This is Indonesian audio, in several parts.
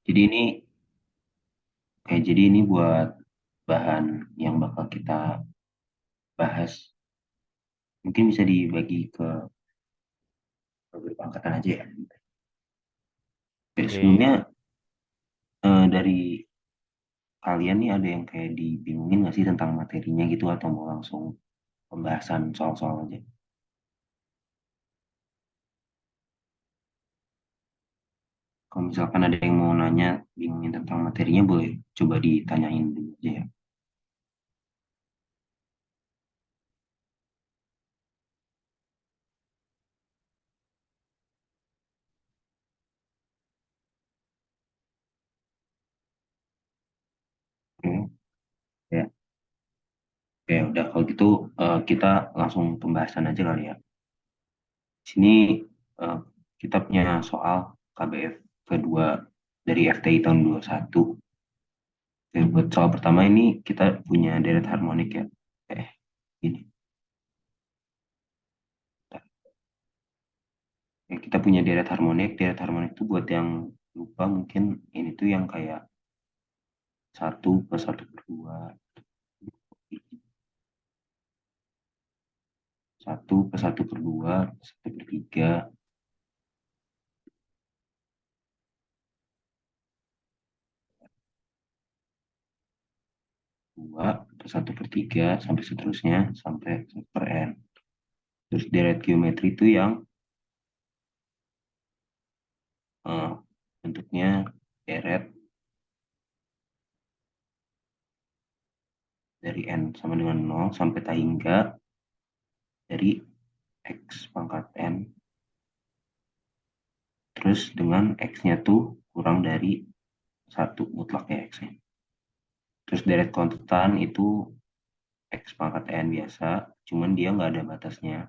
Jadi ini jadi ini buat bahan yang bakal kita bahas. Mungkin bisa dibagi ke beberapa angkatan aja ya. Oke. Sebelumnya dari kalian nih ada yang kayak dibingungin nggak sih tentang materinya gitu atau mau langsung pembahasan soal-soal aja? Kalau misalkan ada yang mau nanya bingungin tentang materinya boleh coba ditanyain dulu aja ya. Oke, ya. Oke, udah kalau gitu kita langsung pembahasan aja kali ya. Di sini eh, kita punya soal KBF kedua dari FTI tahun 21. Oke, buat soal pertama ini kita punya deret harmonik ya. Eh, ini. Ya, kita punya deret harmonik. Deret harmonik itu buat yang lupa mungkin ini tuh yang kayak satu plus satu per dua, satu plus satu per dua, satu per tiga, dua plus satu per tiga sampai seterusnya sampai satu per n. Terus deret geometri itu yang eh, bentuknya deret dari n sama dengan nol sampai tak hingga dari x pangkat n terus dengan x-nya tuh kurang dari satu mutlak ya x-nya. Terus deret kontan itu x pangkat n biasa, cuman dia nggak ada batasnya.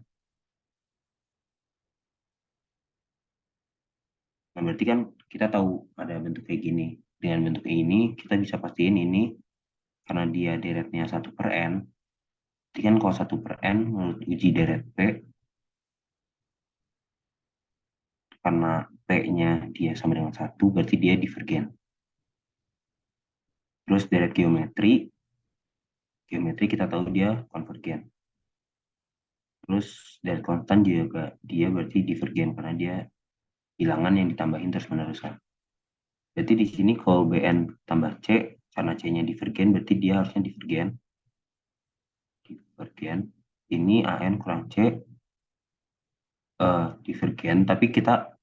Nah, berarti kan kita tahu ada bentuk kayak gini. Dengan bentuk ini kita bisa pastiin ini karena dia deretnya satu per n. Berarti kan kalau satu per n menurut uji deret p karena p-nya dia sama dengan satu berarti dia divergen. Terus deret geometri, geometri kita tahu dia konvergen. Terus dari konstan juga dia berarti divergen karena dia bilangan yang ditambahin terus-menerus kan. Berarti di sini kalau Bn tambah C, karena C-nya divergen berarti dia harusnya divergen. Divergen. Ini An kurang C divergen, tapi kita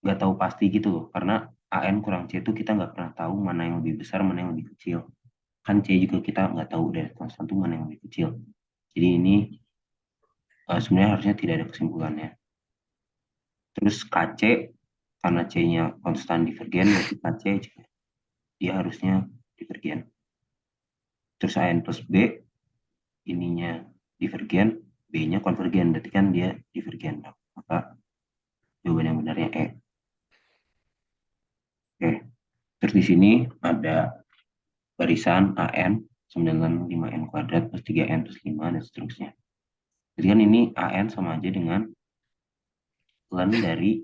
nggak tahu pasti gitu loh. Karena An kurang C itu kita nggak pernah tahu mana yang lebih besar, mana yang lebih kecil. Kan C juga kita nggak tahu dari konstan itu mana yang lebih kecil. Jadi ini sebenarnya harusnya tidak ada kesimpulannya. Terus KC karena C-nya konstan divergen berarti KC juga dia harusnya divergen. Terus AN plus B ininya divergen, B-nya konvergen, berarti kan dia divergen. Maka jawaban yang benarnya E. Oke. Terus di sini ada barisan AN sama dengan 5N kuadrat plus 3N plus 5 dan seterusnya. Jadi kan ini AN sama aja dengan ln dari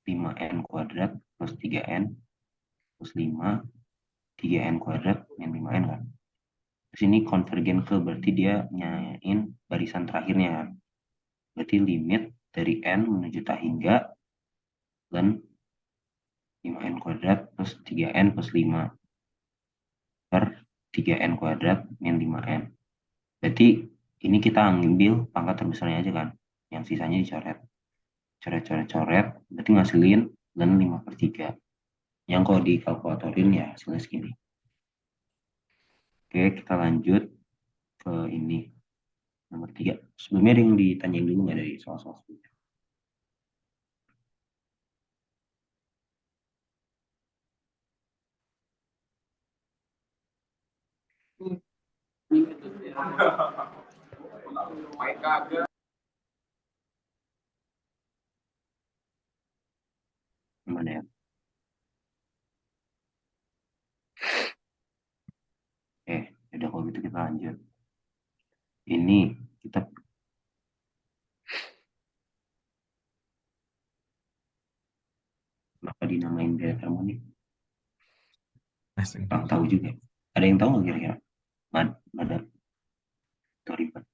5N kuadrat plus 3N plus 5, 3N kuadrat min 5N kan. Terus ini konvergen ke berarti dia nyayain barisan terakhirnya kan. Berarti limit dari N menuju tak hingga ln 5N kuadrat plus 3N plus 5 per 3N kuadrat min 5N. Berarti ini kita ambil pangkat terbesarnya aja kan. Yang sisanya dicoret. Coret-coret-coret. Berarti ngasilin ln 5 per 3. Yang kalau dikalkulatorin ya hasilnya segini. Oke, kita lanjut ke ini. Nomor 3. Sebelumnya ada yang ditanyain dulu nggak dari soal-soal sebelumnya? Gimana ya? Udah kalau gitu kita lanjut. Ini kita kenapa dinamain deret harmonik? Asing. Kurang tahu juga. Ada yang tahu nggak kira-kira? Madar atau ribat?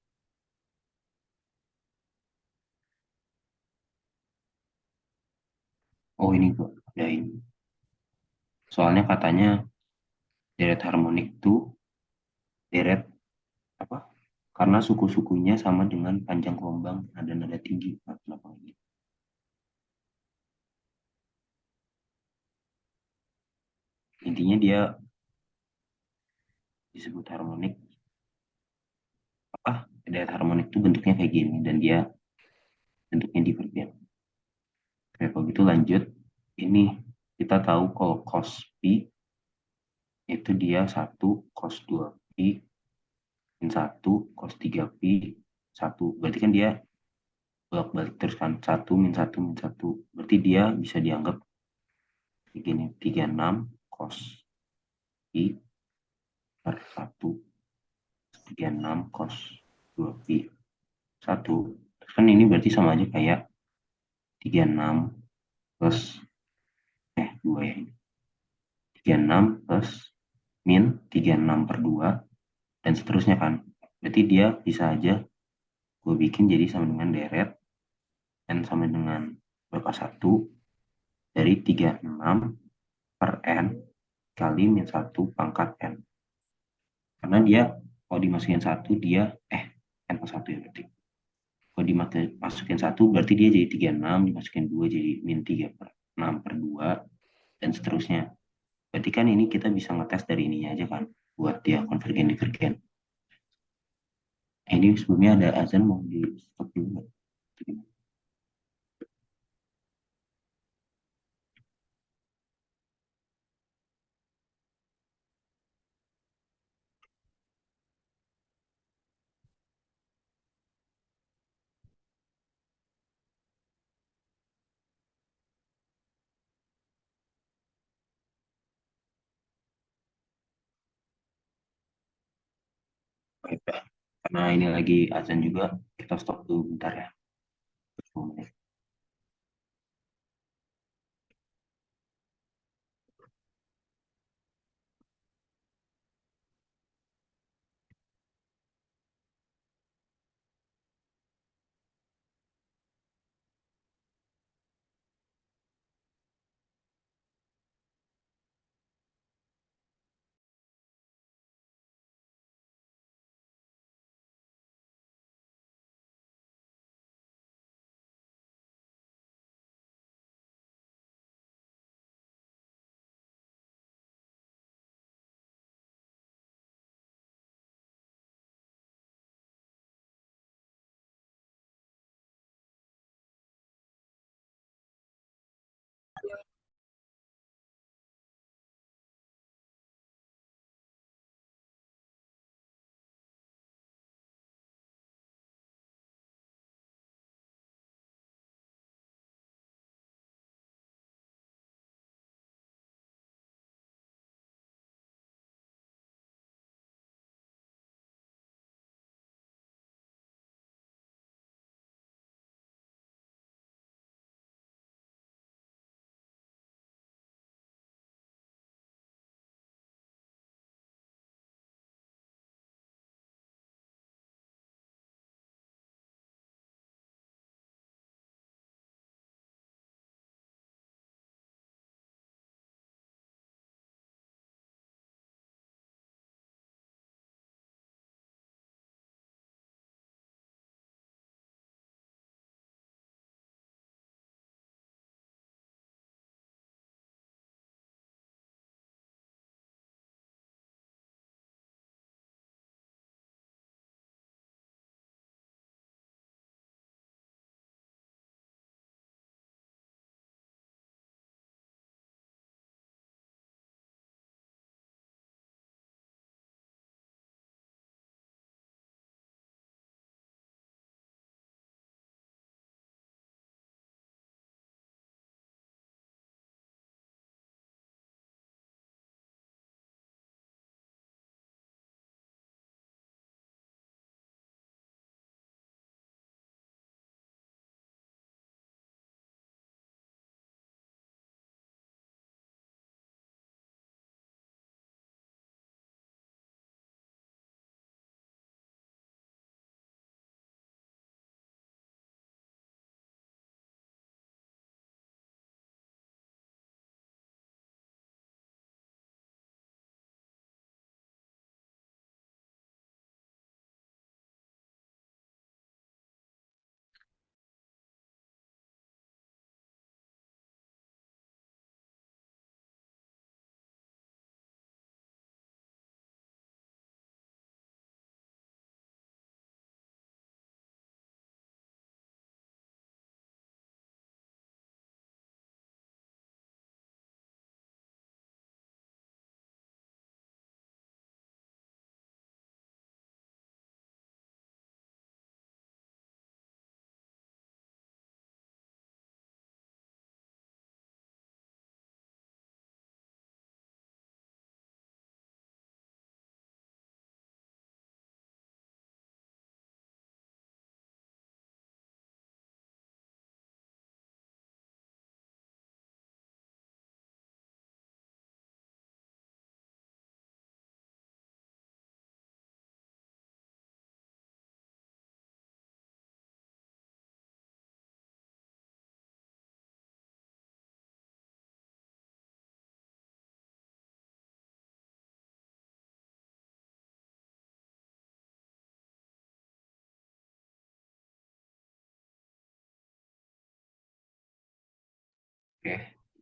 Oh ini kok ada ini. Soalnya katanya deret harmonik tuh deret apa? Karena suku-sukunya sama dengan panjang gelombang nada-nada tinggi. Nah, kenapa gitu? Intinya dia disebut harmonik apa? Deret harmonik tuh bentuknya kayak gini dan dia bentuknya divergen. Oke, kalau gitu lanjut. Ini kita tahu kalau cos pi itu dia satu cos 2 pi min satu cos 3 pi satu. Berarti kan dia bolak-balik terus kan. Satu min satu min satu. Berarti dia bisa dianggap begini 36 cos pi per satu 36 cos 2 pi satu. Terus kan ini berarti sama aja kayak 36 plus 2 ya ini. 36 plus min 36 per 2 dan seterusnya kan. Berarti dia bisa aja gue bikin jadi sama dengan deret n sama dengan berapa satu dari 36 per n kali min satu pangkat n. Karena dia kalau dimasukin satu dia n plus satu ya berarti. Kalau dimasukin satu berarti dia jadi 36, dimasukin 2 jadi min 3 per 6 per 2 dan seterusnya. Berarti kan ini kita bisa ngetes dari ininya aja kan buat dia konvergen divergen. Ini sebelumnya ada azan mau di stop dulu nggak? Baik, karena ini lagi azan juga, kita stop dulu bentar ya. 10 menit.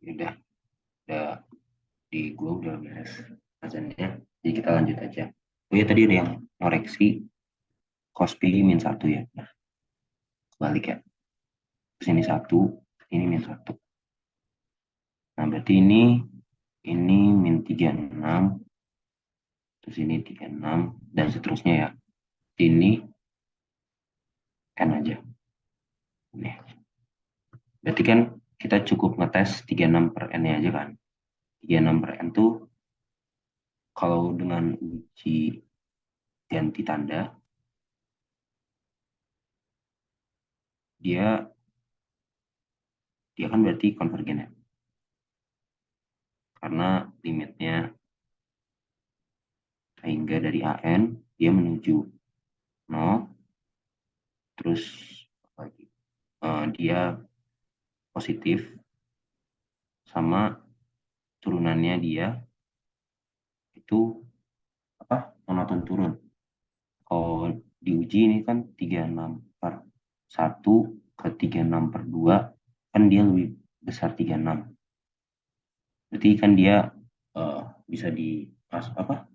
Ya udah di gua udah beres azannya. Jadi kita lanjut aja. Oh ya tadi ada yang koreksi cos P min satu ya. Nah, balik ya. Terus ini satu, ini min satu. Nah, berarti ini min 36, terus ini 36 dan seterusnya ya. Ini N aja. Nih. Berarti kan kita cukup ngetes 36 per N aja kan. 36 per N tuh kalau dengan uji ganti tanda, dia dia kan berarti konvergen ya. Karena limitnya sehingga dari AN dia menuju 0, terus lagi dia positif sama turunannya dia itu apa monoton turun. Kalau diuji ini kan 36 per 1 ke 36 per 2 kan dia lebih besar 36. Berarti kan dia eh, bisa di apa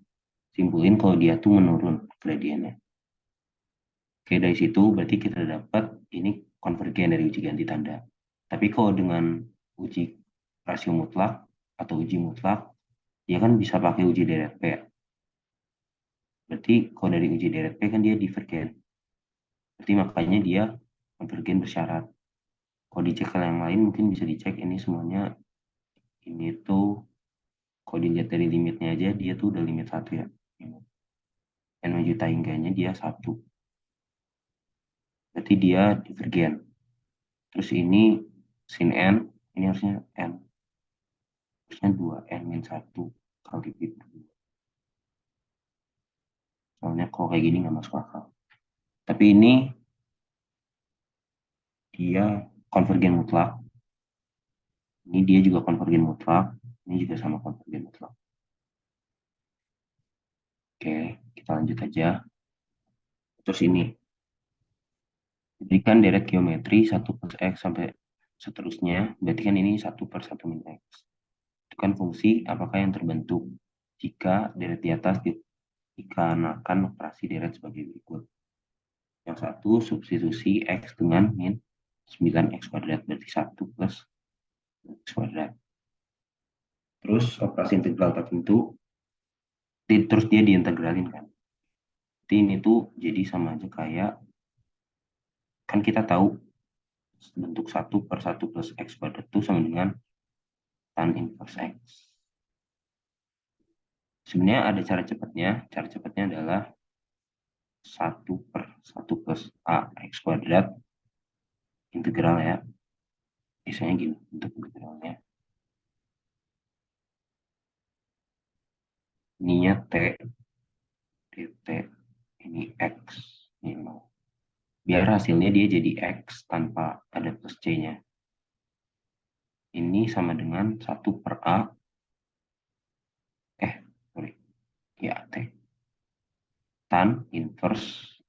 simpulin kalau dia tuh menurun gradiennya. Oke, dari situ berarti kita dapat ini konvergen dari uji ganti tanda. Tapi kalau dengan uji rasio mutlak atau uji mutlak, dia kan bisa pakai uji deret P. Berarti kalau dari uji deret P kan dia divergen. Berarti makanya dia konvergen bersyarat. Kalau dicek yang lain mungkin bisa dicek ini semuanya ini tuh kalau dilihat dari limitnya aja dia tuh udah limit satu ya. Dan menuju tangganya dia satu. Berarti dia divergen. Terus ini sin n, ini harusnya n. Harusnya 2n min 1 kali itu. Soalnya kalau kayak gini nggak masuk akal. Tapi ini dia konvergen mutlak. Ini dia juga konvergen mutlak. Ini juga sama konvergen mutlak. Oke, kita lanjut aja. Terus ini, berikan deret geometri 1 plus X sampai seterusnya. Berarti kan ini 1 per 1 min X. Itu kan fungsi apakah yang terbentuk jika deret di atas dikarenakan operasi deret sebagai berikut. Yang satu, substitusi X dengan min 9X kuadrat. Berarti 1 plus X kuadrat. Terus operasi integral tertentu, terus dia diintegralin kan. Jadi ini tuh jadi sama aja kayak, kan kita tahu bentuk 1 per 1 plus X kuadrat itu sama dengan tan inverse X. Sebenarnya ada cara cepatnya. Cara cepatnya adalah 1 per 1 plus AX kuadrat integral ya. Biasanya gini untuk integralnya. Ininya T, dt, ini X, ini 0. Biar hasilnya dia jadi X tanpa ada plus C-nya. Ini sama dengan 1 per A, sorry, ya T, tan inverse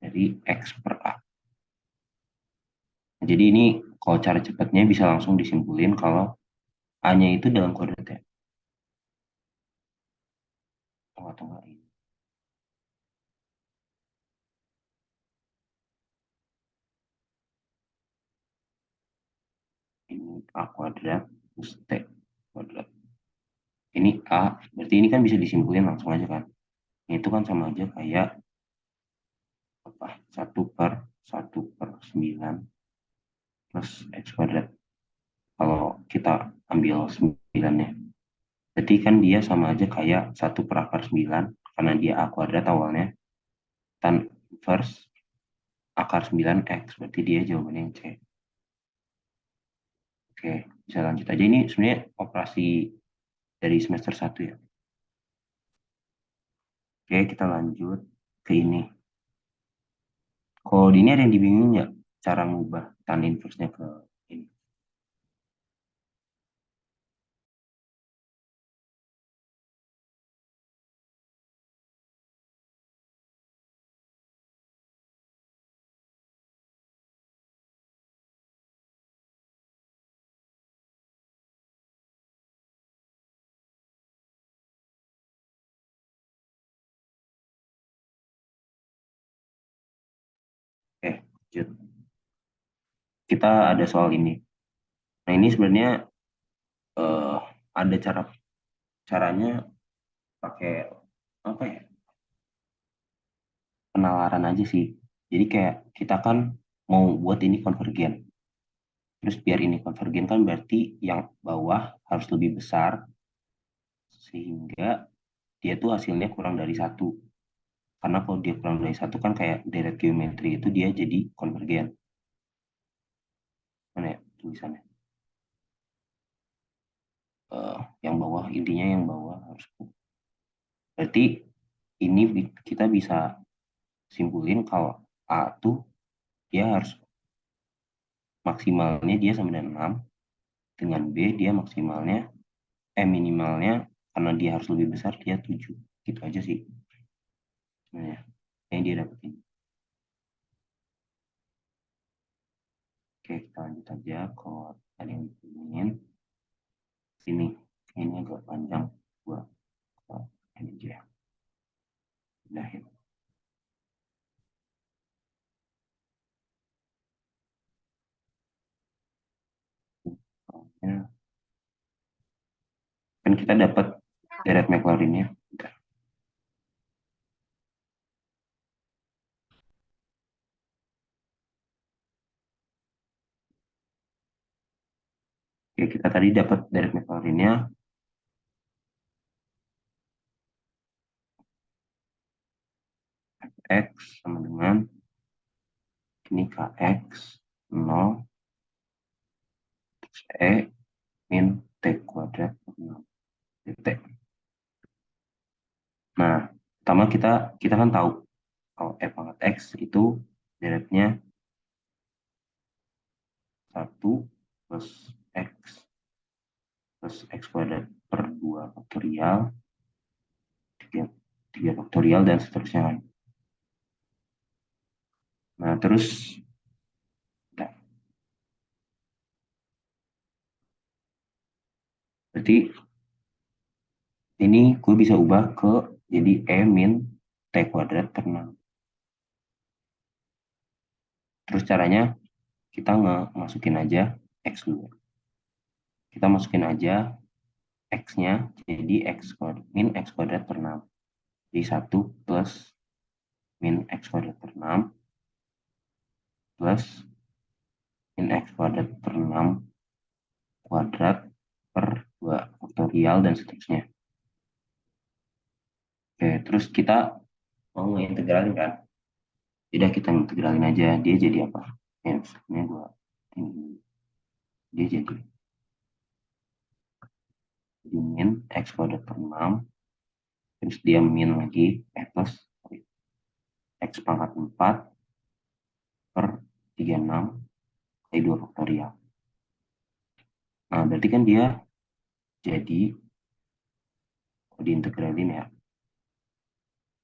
dari X per A. Nah, jadi ini kalau cara cepatnya bisa langsung disimpulin kalau A-nya itu dalam kuadrat ya. Tengah-tengah ini. Ini A kuadrat plus T kuadrat. Ini A, berarti ini kan bisa disimpulin langsung aja kan. Itu kan sama aja kayak apa? 1 per 9 plus X kuadrat. Kalau kita ambil 9-nya. Berarti kan dia sama aja kayak 1 per akar 9, karena dia A kuadrat awalnya, tan inverse akar 9X, berarti dia jawabannya yang C. Oke, bisa lanjut aja. Ini sebenarnya operasi dari semester 1 ya. Oke, kita lanjut ke ini. Kalau di ini ada yang dibingung nggak cara ngubah tan inverse-nya ke ini? Kita ada soal ini. Nah, ini sebenarnya eh, ada caranya pakai apa ya? Penalaran aja sih. Jadi kayak kita kan mau buat ini konvergen. Terus biar ini konvergen kan berarti yang bawah harus lebih besar sehingga dia tuh hasilnya kurang dari satu. Karena kalau dia kurang dari satu kan kayak deret geometri itu dia jadi konvergen. Mana ya tulisannya? Yang bawah, intinya yang bawah harus. Berarti ini kita bisa simpulin kalau A tuh dia harus maksimalnya dia sama dengan 6, dengan B dia maksimalnya, minimalnya karena dia harus lebih besar dia 7. Gitu aja sih sebenarnya yang dia dapetin. Oke, kita lanjut aja kalau ada yang ingin sini. Ini agak panjang gua ini aja ya. Udah ya. Soalnya, kan kita dapat deret McLaurin-nya. Oke, kita tadi dapat deret McLaurin-nya X sama dengan ini KX 0 E min T kuadrat 6 dt. Nah, pertama kita kan tahu kalau F pangkat X itu deretnya 1 plus X plus X kuadrat per 2 faktorial, 3 faktorial, dan seterusnya kan. Nah, terus nah, berarti ini gue bisa ubah ke jadi E min T kuadrat per 6. Terus caranya kita masukin aja X dulu. Kita masukin aja X-nya jadi X kuadrat, min X kuadrat per 6. Jadi 1 plus min X kuadrat per 6 plus min X kuadrat per 6 kuadrat per 2 faktorial dan seterusnya. Oke, terus kita mau ngintegralin kan? Tidak, kita integralin aja. Dia jadi apa? Ya, misalnya ini. Dia jadi min X kuadrat per 6. Terus dia min lagi, plus X pangkat 4 per 36 kali 2 faktorial. Nah, berarti kan dia jadi, kalau diintegralin ya.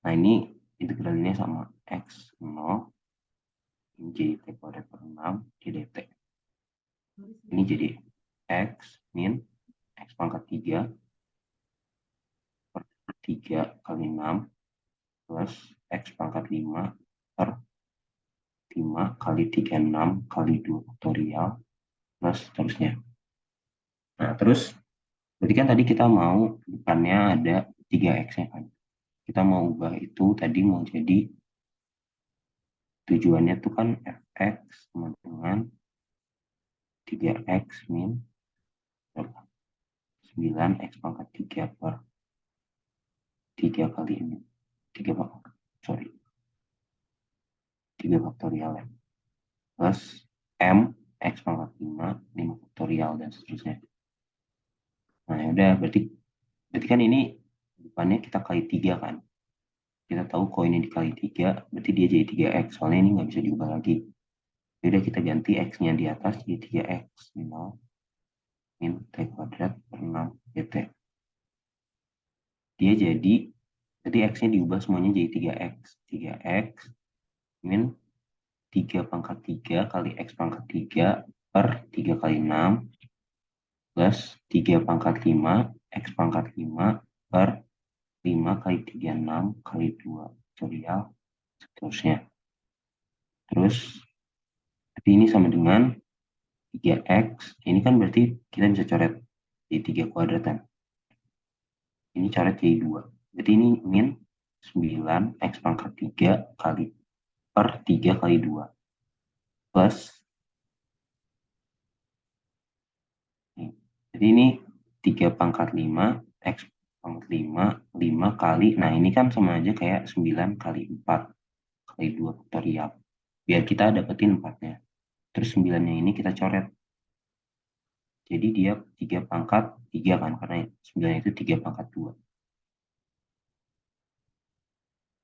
Nah, ini integralinnya sama X0 ini jadi T kuadrat per 6 di dt. Ini jadi X min X pangkat 3 per 3 kali 6 plus X pangkat 5 per 5 kali 36 kali 2 faktorial plus seterusnya. Nah, terus berarti kan tadi kita mau depannya ada 3X-nya kan. Kita mau ubah itu tadi mau jadi tujuannya tuh kan fx sama dengan 3x min 9x pangkat 3 per 3 kali ini 3 sorry 3 faktorial ya plus m x pangkat 5 5 faktorial dan seterusnya. Nah ya udah berarti kan ini depannya kita kali 3 kan, kita tahu kalau ini dikali 3 berarti dia jadi 3x, soalnya ini nggak bisa diubah lagi. Jadi kita ganti x-nya di atas jadi 3x 5 min t kuadrat per 6 dt. Dia jadi x-nya diubah semuanya jadi 3x. 3x min 3 pangkat 3 kali x pangkat 3 per 3 kali 6 plus 3 pangkat 5 x pangkat 5 per 5 kali 36 kali 2 faktorial seterusnya. Terus Ini sama dengan 3x. Ini kan berarti kita bisa coret di 3 kuadratan. Ini coret jadi 2. Berarti ini min 9 x pangkat 3 kali per 3 kali 2. Plus, jadi ini 3 pangkat 5, x pangkat 5, 5 kali, nah ini kan sama aja kayak 9 kali 4 kali 2 faktorial. Biar kita dapetin 4-nya. Terus 9-nya ini kita coret. Jadi dia 3 pangkat 3 kan, karena 9 itu 3 pangkat 2.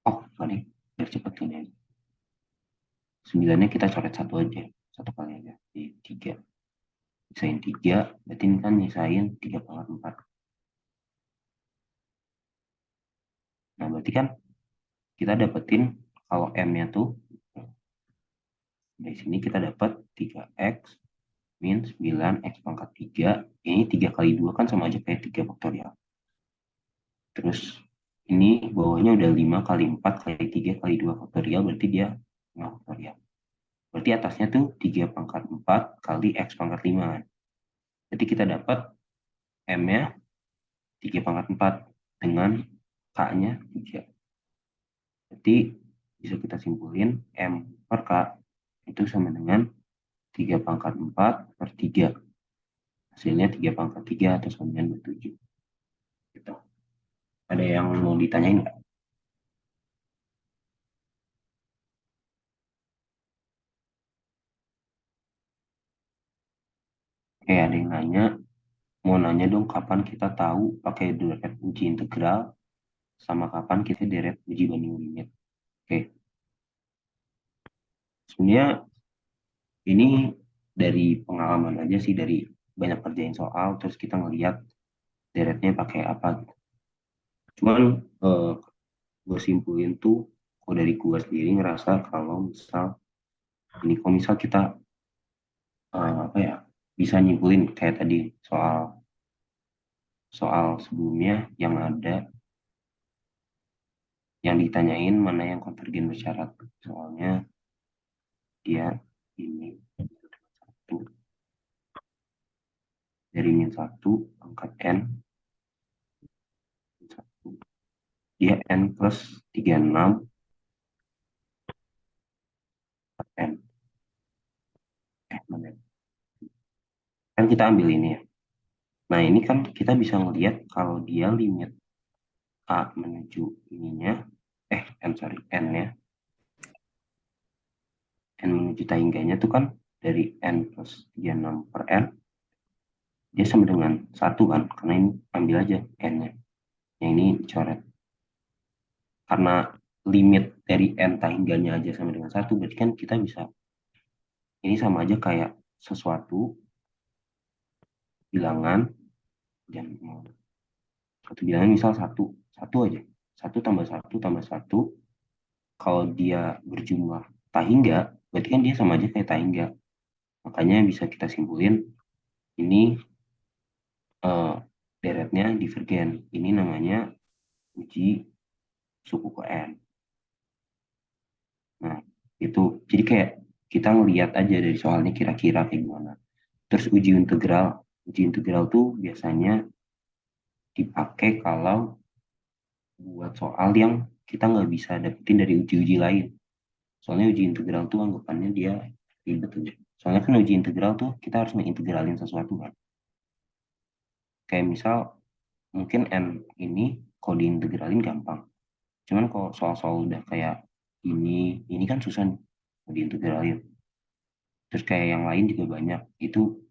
Oh, sorry, biar cepet ini aja. 9-nya kita coret satu aja, satu kali aja, di 3. Nyisain 3, berarti ini kan nyisain 3 pangkat 4. Nah, berarti kan kita dapetin kalau M-nya tuh, dari sini kita dapat 3x min 9 x pangkat 3. Ini 3 kali 2 kan sama aja kayak 3 faktorial. Terus ini bawahnya udah 5 kali 4 kali 3 kali 2 faktorial, berarti dia 5 faktorial. Berarti atasnya tuh 3 pangkat 4 kali x pangkat 5 kan. Berarti kita dapat M-nya 3 pangkat 4 dengan K-nya 3. Berarti bisa kita simpulin M per K itu sama dengan 3 pangkat 4 per 3. Hasilnya 3 pangkat 3 atau sama dengan 27. Gitu. Ada yang mau ditanyain nggak? Oke, ada yang nanya, mau nanya dong kapan kita tahu pakai deret uji integral sama kapan kita deret uji banding limit. Oke, sebenarnya ini dari pengalaman aja sih, dari banyak kerjain soal, terus kita ngeliat deretnya pakai apa gitu. Cuman gue simpulin tuh, kalau dari gue sendiri ngerasa kalau misal, ini kalau misal kita apa ya, bisa nyimpulin kayak tadi soal soal sebelumnya yang ada, yang ditanyain mana yang konvergen bersyarat. Soalnya dia ini satu dari min 1 pangkat n, satu, dia n plus 36 per n. Mana? Kan kita ambil ini ya. Nah, ini kan kita bisa ngelihat kalau dia limit A menuju ininya, sorry, n-nya, n menuju tangganya tuh kan dari n plus 36 per n, dia sama dengan 1 kan, karena ini ambil aja n-nya. Yang ini dicoret. Karena limit dari n tangganya aja sama dengan 1, berarti kan kita bisa, ini sama aja kayak sesuatu bilangan, dan satu bilangan misal satu, satu aja. Satu tambah satu tambah satu, kalau dia berjumlah tak hingga, berarti kan dia sama aja kayak tak hingga. Makanya bisa kita simpulin ini eh, deretnya divergen. Ini namanya uji suku ke N. Nah, itu jadi kayak kita ngelihat aja dari soalnya kira-kira kayak gimana. Terus uji integral tuh biasanya dipakai kalau buat soal yang kita nggak bisa dapetin dari uji-uji lain. Soalnya uji integral tuh anggapannya dia ribet aja. Soalnya kan uji integral tuh kita harus mengintegralin sesuatu kan. Kayak misal mungkin n ini kalau diintegralin gampang. Cuman kalau soal-soal udah kayak ini kan susah nih mau diintegralin. Terus kayak yang lain juga banyak. Itu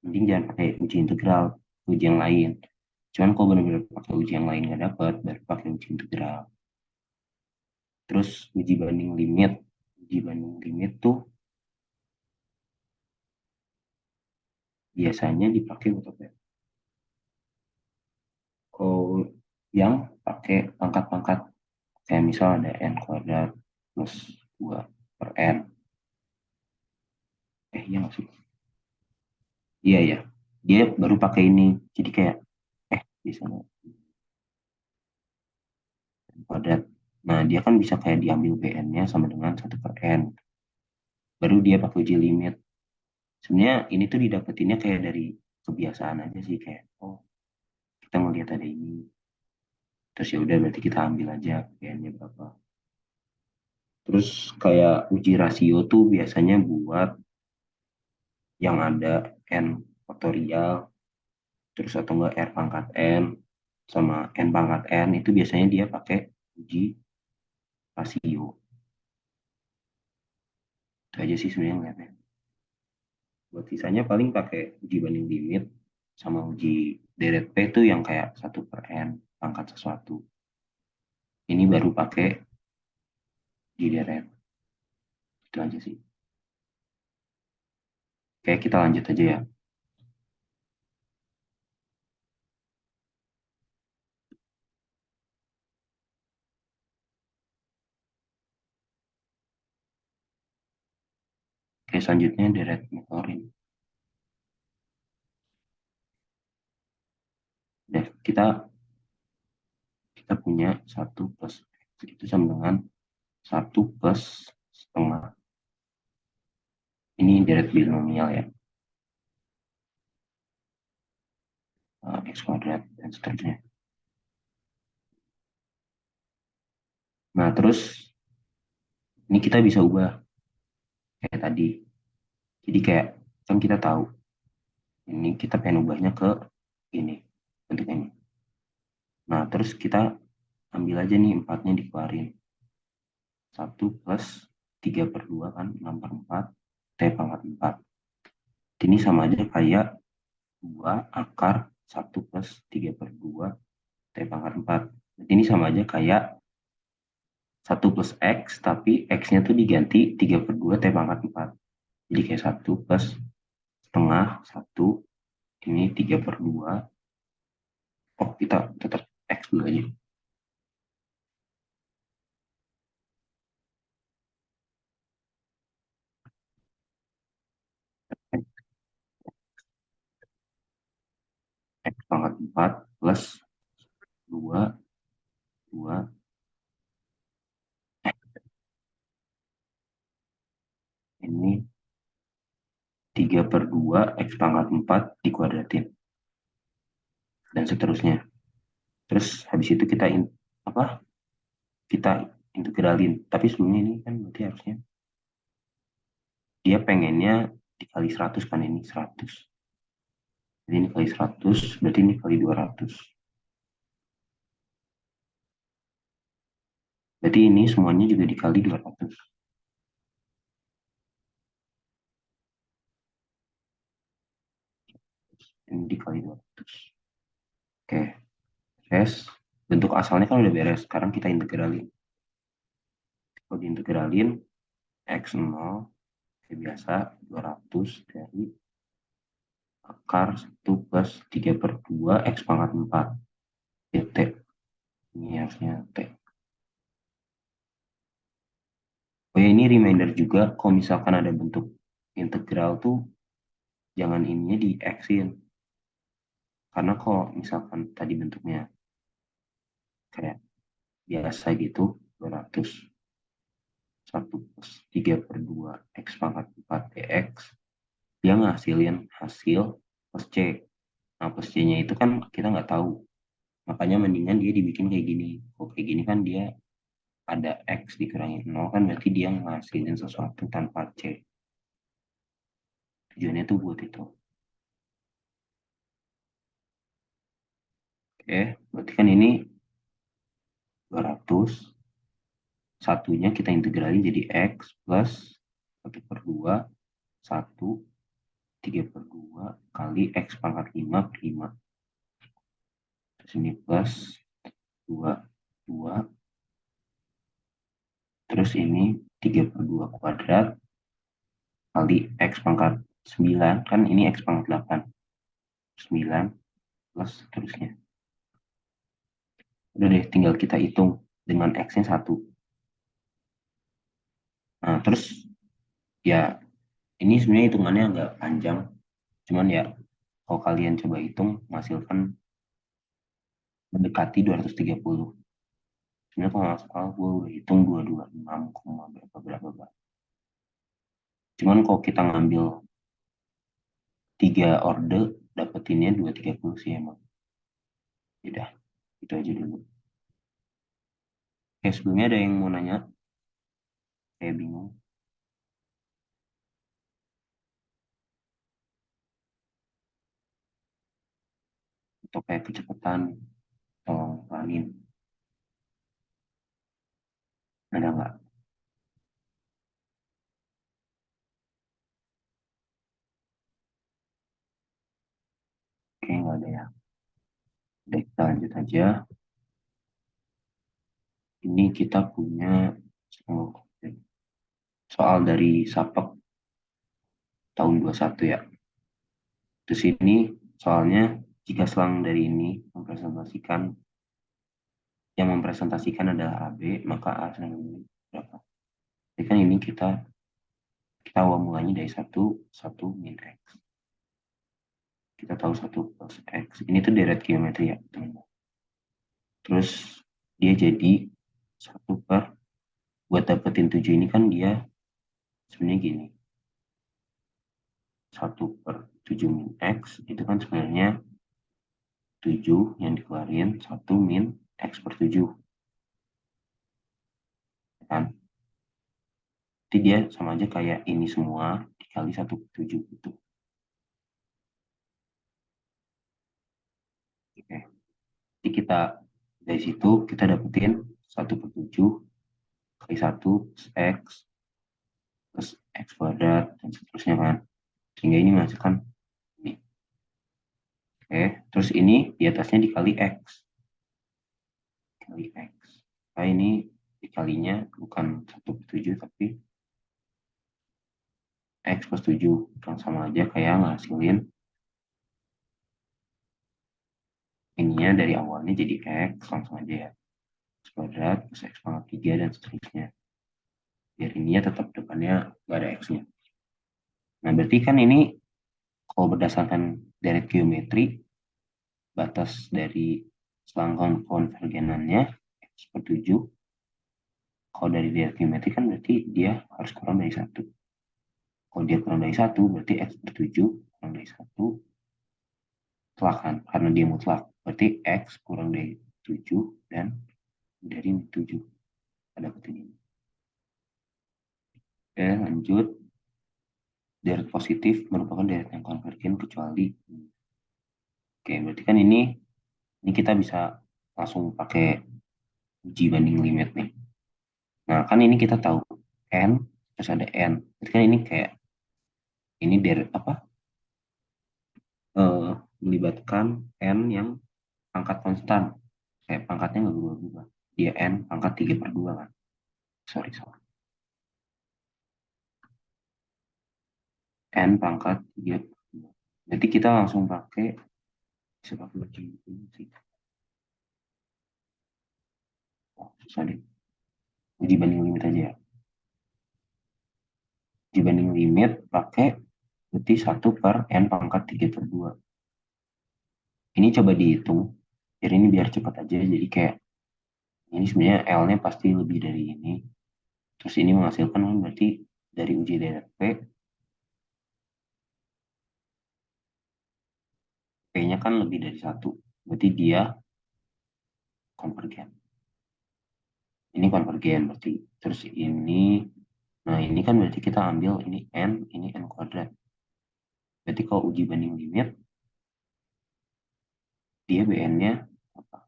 mending jangan pakai uji integral, uji yang lain. Cuman kalau benar-benar pakai uji yang lain nggak dapat, baru pakai uji integral. Terus uji banding limit. Uji banding limit tuh biasanya dipakai untuk apa? Kalau yang pakai pangkat-pangkat, kayak misal ada n kuadrat plus 2 per n. Iya nggak sih? Iya ya. Dia baru pakai ini. Jadi kayak, bisa n kuadrat. Nah, dia kan bisa kayak diambil bn-nya sama dengan 1 per n. baru dia pakai uji limit. Sebenarnya ini tuh didapetinnya kayak dari kebiasaan aja sih, kayak oh kita ngelihat ada ini, terus ya udah berarti kita ambil aja kayaknya berapa. Terus kayak uji rasio tuh biasanya buat yang ada n faktorial, terus atau enggak r pangkat n sama n pangkat n, itu biasanya dia pakai uji rasio. Itu aja sih sebenarnya ngeliatnya. Buat sisanya paling pakai uji banding limit sama uji deret P itu yang kayak 1/n pangkat sesuatu. Ini baru pakai uji deret. Itu aja sih. Kayak kita lanjut aja ya. Kayak selanjutnya deret metaurin. Udah, kita punya 1 plus itu sama dengan 1 plus setengah. Ini deret binomial ya. X kuadrat dan seterusnya. Nah, terus ini kita bisa ubah kayak tadi. Jadi kayak kan kita tahu ini kita pengen ubahnya ke ini bentuk ini. Nah, terus kita ambil aja nih empatnya dikeluarin. 1 plus 3/2 kan 6/4 T pangkat 4. Ini sama aja kayak 2 akar 1 plus 3/2 T pangkat 4. Ini sama aja kayak 1 plus X, tapi X-nya tuh diganti 3/2 T pangkat 4. Jadi kayak 1 plus setengah, 1, ini 3/2. Oh, kita tetap X dulu aja. X pangkat 4 plus 2, 2, ini 3/2 X pangkat 4 dikuadratin. Dan seterusnya. Terus habis itu apa? Kita integralin. Tapi sebenarnya ini kan berarti harusnya dia pengennya dikali 100 kan, ini 100. Jadi ini kali 100, berarti ini kali 200. Berarti ini semuanya juga dikali 200. Ini dikali 200. Oke, beres. Bentuk asalnya kan udah beres. Sekarang kita integralin. Kalau diintegralin, X0 kayak biasa 200 dari akar 1 plus 3/2 X pangkat 4. T. Ini harusnya T. Oh ya, ini reminder juga kalau misalkan ada bentuk integral tuh jangan ininya di X-in. Karena kalau misalkan tadi bentuknya kayak biasa gitu, 200 1 plus 3/2 X pangkat 4 dx, dia ngasilin hasil plus C. Nah, plus C-nya itu kan kita nggak tahu. Makanya mendingan dia dibikin kayak gini. Kalau kayak gini kan dia ada X dikurangin 0 kan berarti dia ngasilin sesuatu tanpa C. Tujuannya tuh buat itu. Oke, berarti kan ini 200. Satunya kita integralin jadi X plus 1/2 1 3/2 kali X pangkat 5 per 5. Terus ini plus 2, 2. Terus ini 3/2 kuadrat kali X pangkat 9. Kan ini X pangkat 8. 9 plus seterusnya. Udah deh, tinggal kita hitung dengan X-nya 1. Nah, terus ya ini sebenarnya hitungannya agak panjang. Cuman ya kalau kalian coba hitung, menghasilkan mendekati 230. Sebenarnya kalau nggak salah gue udah hitung 226, berapa berapa berapa. Cuman kalau kita ngambil 3 orde, dapetinnya 230 sih emang. Udah, itu aja dulu. Oke, sebelumnya ada yang mau nanya? Saya bingung. Atau kayak kecepatan, tolong pelanin. Ada nggak? Oke, nggak ada ya. Udah, kita lanjut aja. Ini kita punya oh, soal dari SAPEK tahun 21 ya. Terus ini soalnya jika selang dari ini mempresentasikan adalah AB, maka A sama B berapa? Jadi kan ini kita awal mulanya dari satu min X. Kita tahu satu plus X. Ini tuh deret geometri ya, teman-teman. Terus dia jadi satu per, buat dapetin 7 ini kan dia sebenarnya gini. 1/7 min X itu kan sebenarnya 7 yang dikeluarin 1 min X per 7. Kan? Jadi dia sama aja kayak ini semua dikali 1/7 gitu. Oke. Jadi dari situ kita dapetin 1/7 kali 1 X plus X kuadrat dan seterusnya kan. Sehingga ini menghasilkan ini. Oke, terus ini di atasnya dikali X. Kali X. Nah ini dikalinya bukan 1/7 tapi X plus 7. Yang sama aja kayak ngasilin ininya dari awalnya jadi X. Langsung aja ya. X kuadrat plus X pangkat 3 dan seterusnya. Biar ininya tetap depannya nggak ada X-nya. Nah berarti kan ini kalau berdasarkan deret geometri, batas dari selangkang konvergenannya X per 7. Kalau dari deret geometri kan berarti dia harus kurang dari 1. Kalau dia kurang dari 1, berarti X per 7 kurang dari 1 mutlak kan, karena dia mutlak. Berarti X kurang dari 7 dan dari 7. Ada ini. Oke, lanjut. Deret positif merupakan deret yang konvergen kecuali. Oke, berarti kan ini kita bisa langsung pakai uji banding limit nih. Nah, kan ini kita tahu N, terus ada N. Berarti kan ini kayak, ini deret apa? Eh, melibatkan N yang pangkat konstan. Kayak pangkatnya nggak berubah-ubah. Dia N pangkat 3/2 kan. Sorry. N pangkat 3/2. Berarti kita langsung pakai, bisa pakai uji ini sih. Oh, susah deh. Uji banding limit aja ya. Uji banding limit pakai berarti 1/n pangkat 3/2. Ini coba dihitung. Jadi ini biar cepat aja. Jadi kayak ini sebenarnya L-nya pasti lebih dari ini. Terus ini menghasilkan berarti dari uji deret P, P-nya kan lebih dari 1. Berarti dia konvergen. Ini konvergen berarti. Terus nah ini kan berarti kita ambil ini N kuadrat. Berarti kalau uji banding limit, dia BN-nya apa?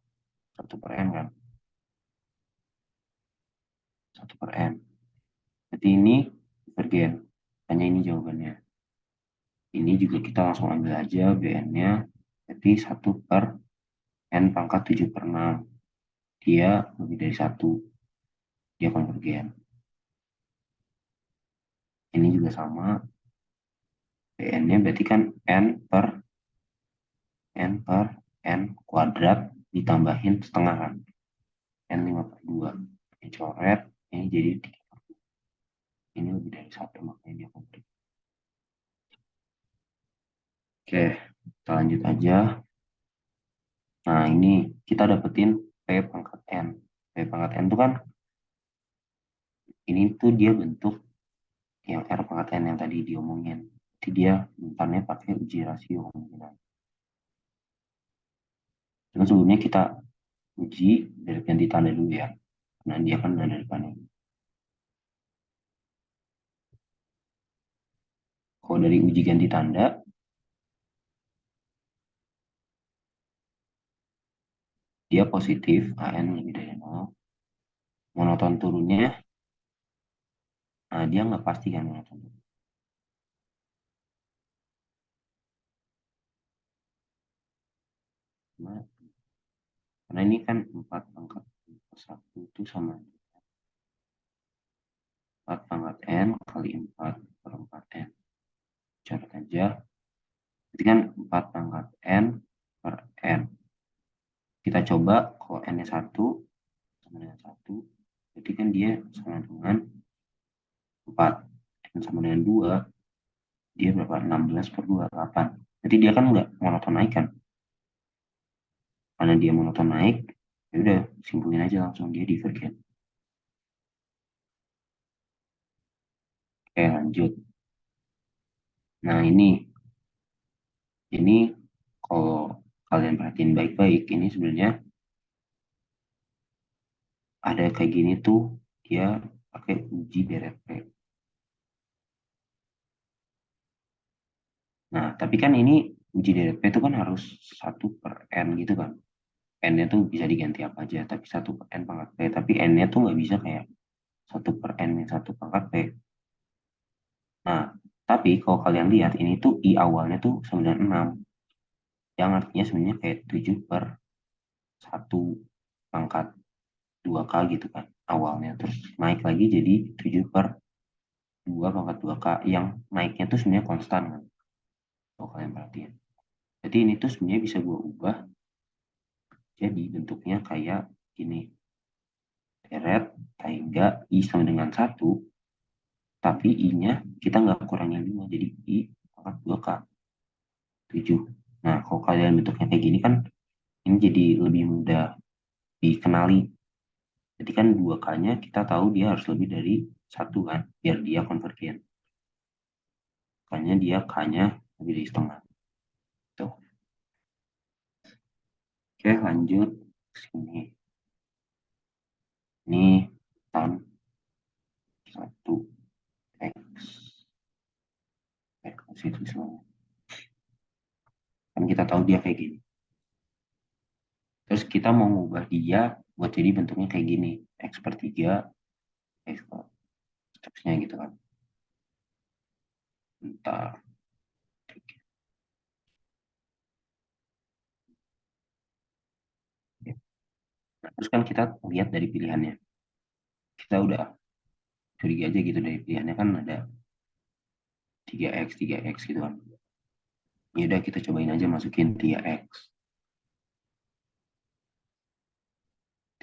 1/n kan? 1/n. Berarti ini konvergen. Hanya ini jawabannya. Ini juga kita langsung ambil aja BN-nya. Berarti 1/n pangkat 7/6. Dia lebih dari 1. Dia konvergen. Ini juga sama. BN-nya berarti kan N kuadrat ditambahin setengah kan. N5/2. Ini coret. Ini jadi 3. Ini lebih dari 1 makanya dia konvergen. Oke, kita lanjut aja. Nah, ini kita dapetin P pangkat N. P pangkat N itu kan, ini tuh dia bentuk yang R pangkat N yang tadi diomongin. Jadi dia bentarnya pakai uji rasio kemungkinan. Cuma sebelumnya kita uji dari ganti tanda dulu ya. Karena dia kan ada depannya. Kalau dari uji ganti tanda, dia positif, AN lebih dari 0. Monoton turunnya, nah dia nggak pasti kan monoton turun. Nah, karena ini kan 4 pangkat 1 itu sama 4 pangkat N kali 4 per 4 N. Catat aja. Jadi kan 4 pangkat N per N. Kita coba kalau N-nya 1 sama dengan 1. Jadi kan dia sama dengan 4. N sama dengan 2. Dia berapa? 16 per 2, 8. Jadi dia kan nggak monoton naik kan. Karena dia monoton naik, ya udah simpulin aja langsung dia divergen. Oke, lanjut. Nah, ini kalau kalian perhatiin baik-baik, ini sebenarnya ada kayak gini tuh, dia pakai uji DRP. Nah, tapi kan ini uji DRP itu kan harus 1/n gitu kan. N-nya tuh bisa diganti apa aja, tapi 1/n pangkat P. Tapi N-nya tuh nggak bisa kayak 1/n min 1 pangkat P. Nah, tapi kalau kalian lihat, ini tuh I awalnya tuh 96. Yang artinya sebenarnya kayak 7/1 pangkat 2K gitu kan awalnya. Terus naik lagi jadi 7/2 pangkat 2K. Yang naiknya tuh sebenarnya konstan kan. Kalau kalian perhatiin. Jadi ini tuh sebenarnya bisa gue ubah jadi bentuknya kayak gini. Deret, tangga, I sama dengan 1, tapi I-nya kita nggak kurangin 5, jadi I pangkat 2K, 7. Nah, kalau kalian bentuknya kayak gini kan, ini jadi lebih mudah dikenali. Jadi kan 2K-nya kita tahu dia harus lebih dari 1 kan, biar dia konvergen. Makanya dia K-nya lebih dari setengah. Tuh. Oke, lanjut ke sini. Ini tan 1 X. X itu semua. Kan kita tahu dia kayak gini. Terus kita mau mengubah dia buat jadi bentuknya kayak gini. X per 3, X per seterusnya gitu kan. Bentar. Nah, terus kan kita lihat dari pilihannya. Kita udah curiga aja gitu dari pilihannya kan ada 3X, 3X gitu kan. Ya udah kita cobain aja masukin 3X.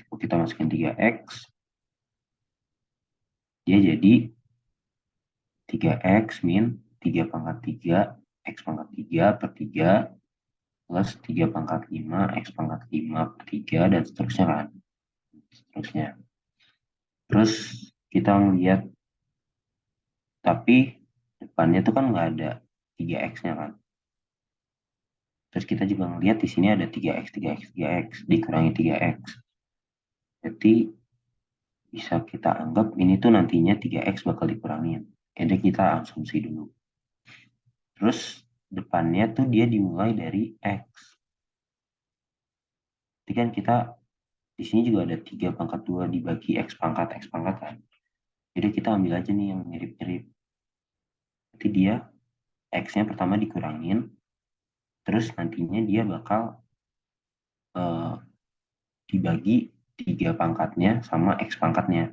Kalau kita masukin 3X, dia jadi 3X min 3 pangkat 3, X pangkat 3 per 3, plus 3 pangkat 5, X pangkat 5 per 3, dan seterusnya kan. Seterusnya. Terus kita melihat, tapi depannya tuh kan nggak ada 3X-nya kan. Terus kita juga ngelihat di sini ada 3X, 3X, 3X, dikurangi 3X. Jadi bisa kita anggap ini tuh nantinya 3X bakal dikurangin. Jadi kita asumsi dulu. Terus depannya tuh dia dimulai dari X. Jadi kan kita di sini juga ada 3 pangkat 2 dibagi X pangkat kan. Jadi kita ambil aja nih yang mirip-mirip. Jadi dia X-nya pertama dikurangin, terus nantinya dia bakal dibagi 3 pangkatnya sama X pangkatnya.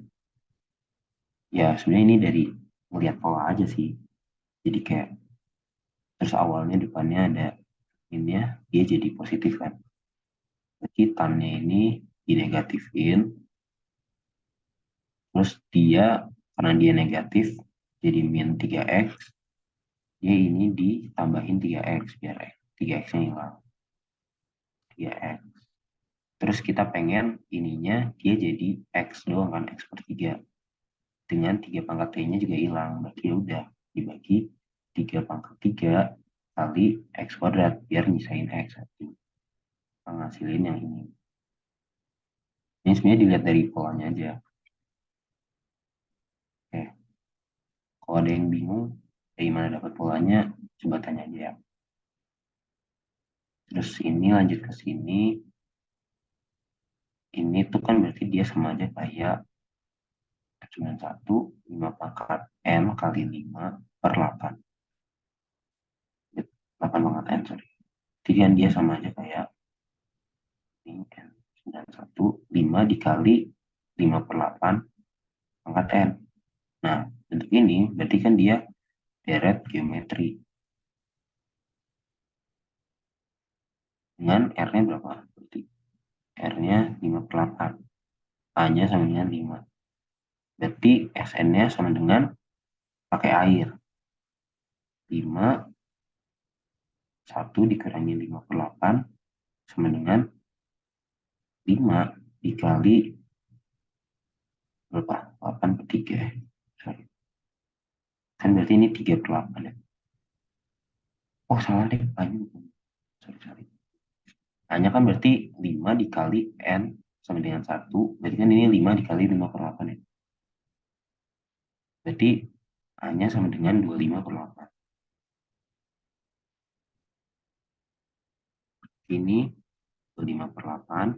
Ya sebenarnya ini dari melihat pola aja sih. Jadi kayak terus awalnya depannya ada ini ya, dia jadi positif kan. Berarti tannya ini dinegatifin, terus dia karena dia negatif jadi min 3X, dia ini ditambahin 3X biar 3X-nya hilang. 3X. Terus kita pengen ininya dia jadi X doang kan, X per 3. dengan 3 pangkat T-nya juga hilang. Berarti ya udah dibagi 3 pangkat 3 kali X kuadrat biar nyisain X. Menghasilin yang ini. Ini sebenarnya dilihat dari polanya aja. Oke. Kalau ada yang bingung, dari mana dapat polanya, coba tanya aja ya. Terus ini lanjut ke sini. Ini tuh kan berarti dia sama aja kayak 91, 5 pangkat N kali 5 per 8. 8 pangkat N, sorry. Jadi kan dia sama aja kayak ini N 91, 5 dikali 5 per 8 pangkat N. Nah, bentuk ini berarti kan dia deret geometri. Dengan R-nya berapa? Berarti R-nya 5 per 8. A-nya sama dengan 5. Berarti SN-nya sama dengan pakai air. 5, 1 dikurangi 5 per 8 sama dengan 5 dikali berapa? 8 per 3 ya. Sorry. Kan berarti ini 3 per 8 ya. Oh salah deh, A-nya. Sorry. A-nya kan berarti 5 dikali N sama dengan 1. Berarti kan ini 5 dikali 5 per 8 ya. Berarti A-nya sama dengan 25 per 8. Ini 25 per 8.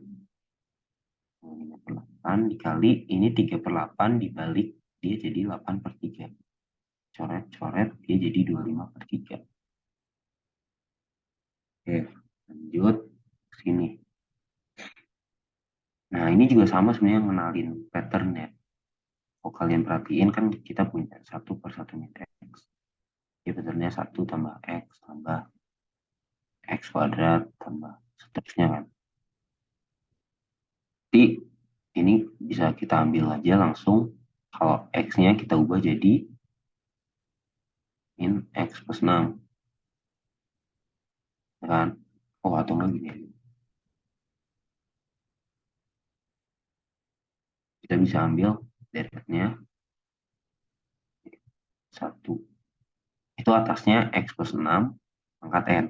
25 per 8 dikali ini 3 per 8 dibalik dia jadi 8 per 3. Coret-coret dia jadi 25 per 3. Oke, lanjut ke sini. Nah, ini juga sama sebenarnya ngenalin pattern ya. Kalau kalian perhatiin kan kita punya 1 per 1 matriks. Ya, patternnya 1 tambah X tambah X kuadrat tambah seterusnya kan. Jadi ini bisa kita ambil aja langsung. Kalau X-nya kita ubah jadi min X plus 6. Kan? Oh, atau enggak gini aja. Kita bisa ambil deretnya 1. Itu atasnya X plus 6 pangkat N.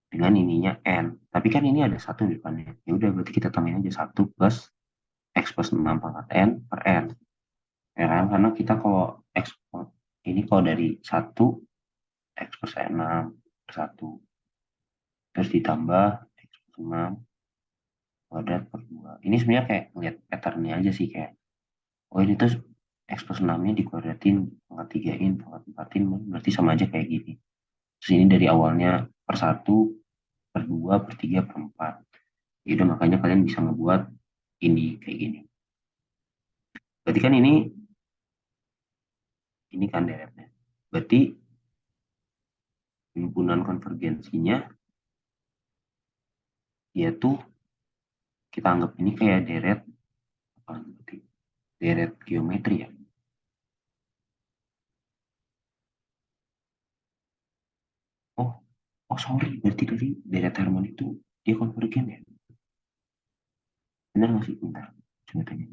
Dengan ininya N. Tapi kan ini ada 1 di depannya. Ya udah berarti kita tambahin aja 1 plus X plus 6 pangkat N per N. Ya kan? Karena kita kalau X ini kalau dari 1 X plus 6 per 1. Terus ditambah X plus 6 kuadrat per 2. Ini sebenarnya kayak ngeliat patternnya aja sih kayak. Oh ini tuh X plus 6-nya dikuadratin, pangkat 3-in, pangkat 4-in, berarti sama aja kayak gini. Terus ini dari awalnya per 1, per 2, per 3, per 4. Ya udah makanya kalian bisa ngebuat ini kayak gini. Berarti kan ini kan deretnya. Berarti himpunan konvergensinya dia tuh kita anggap ini kayak deret apa berarti deret geometri ya. Oh, oh sorry, berarti tadi deret harmonik itu dia konvergen ya. Benar nggak sih? Bentar, coba tanya.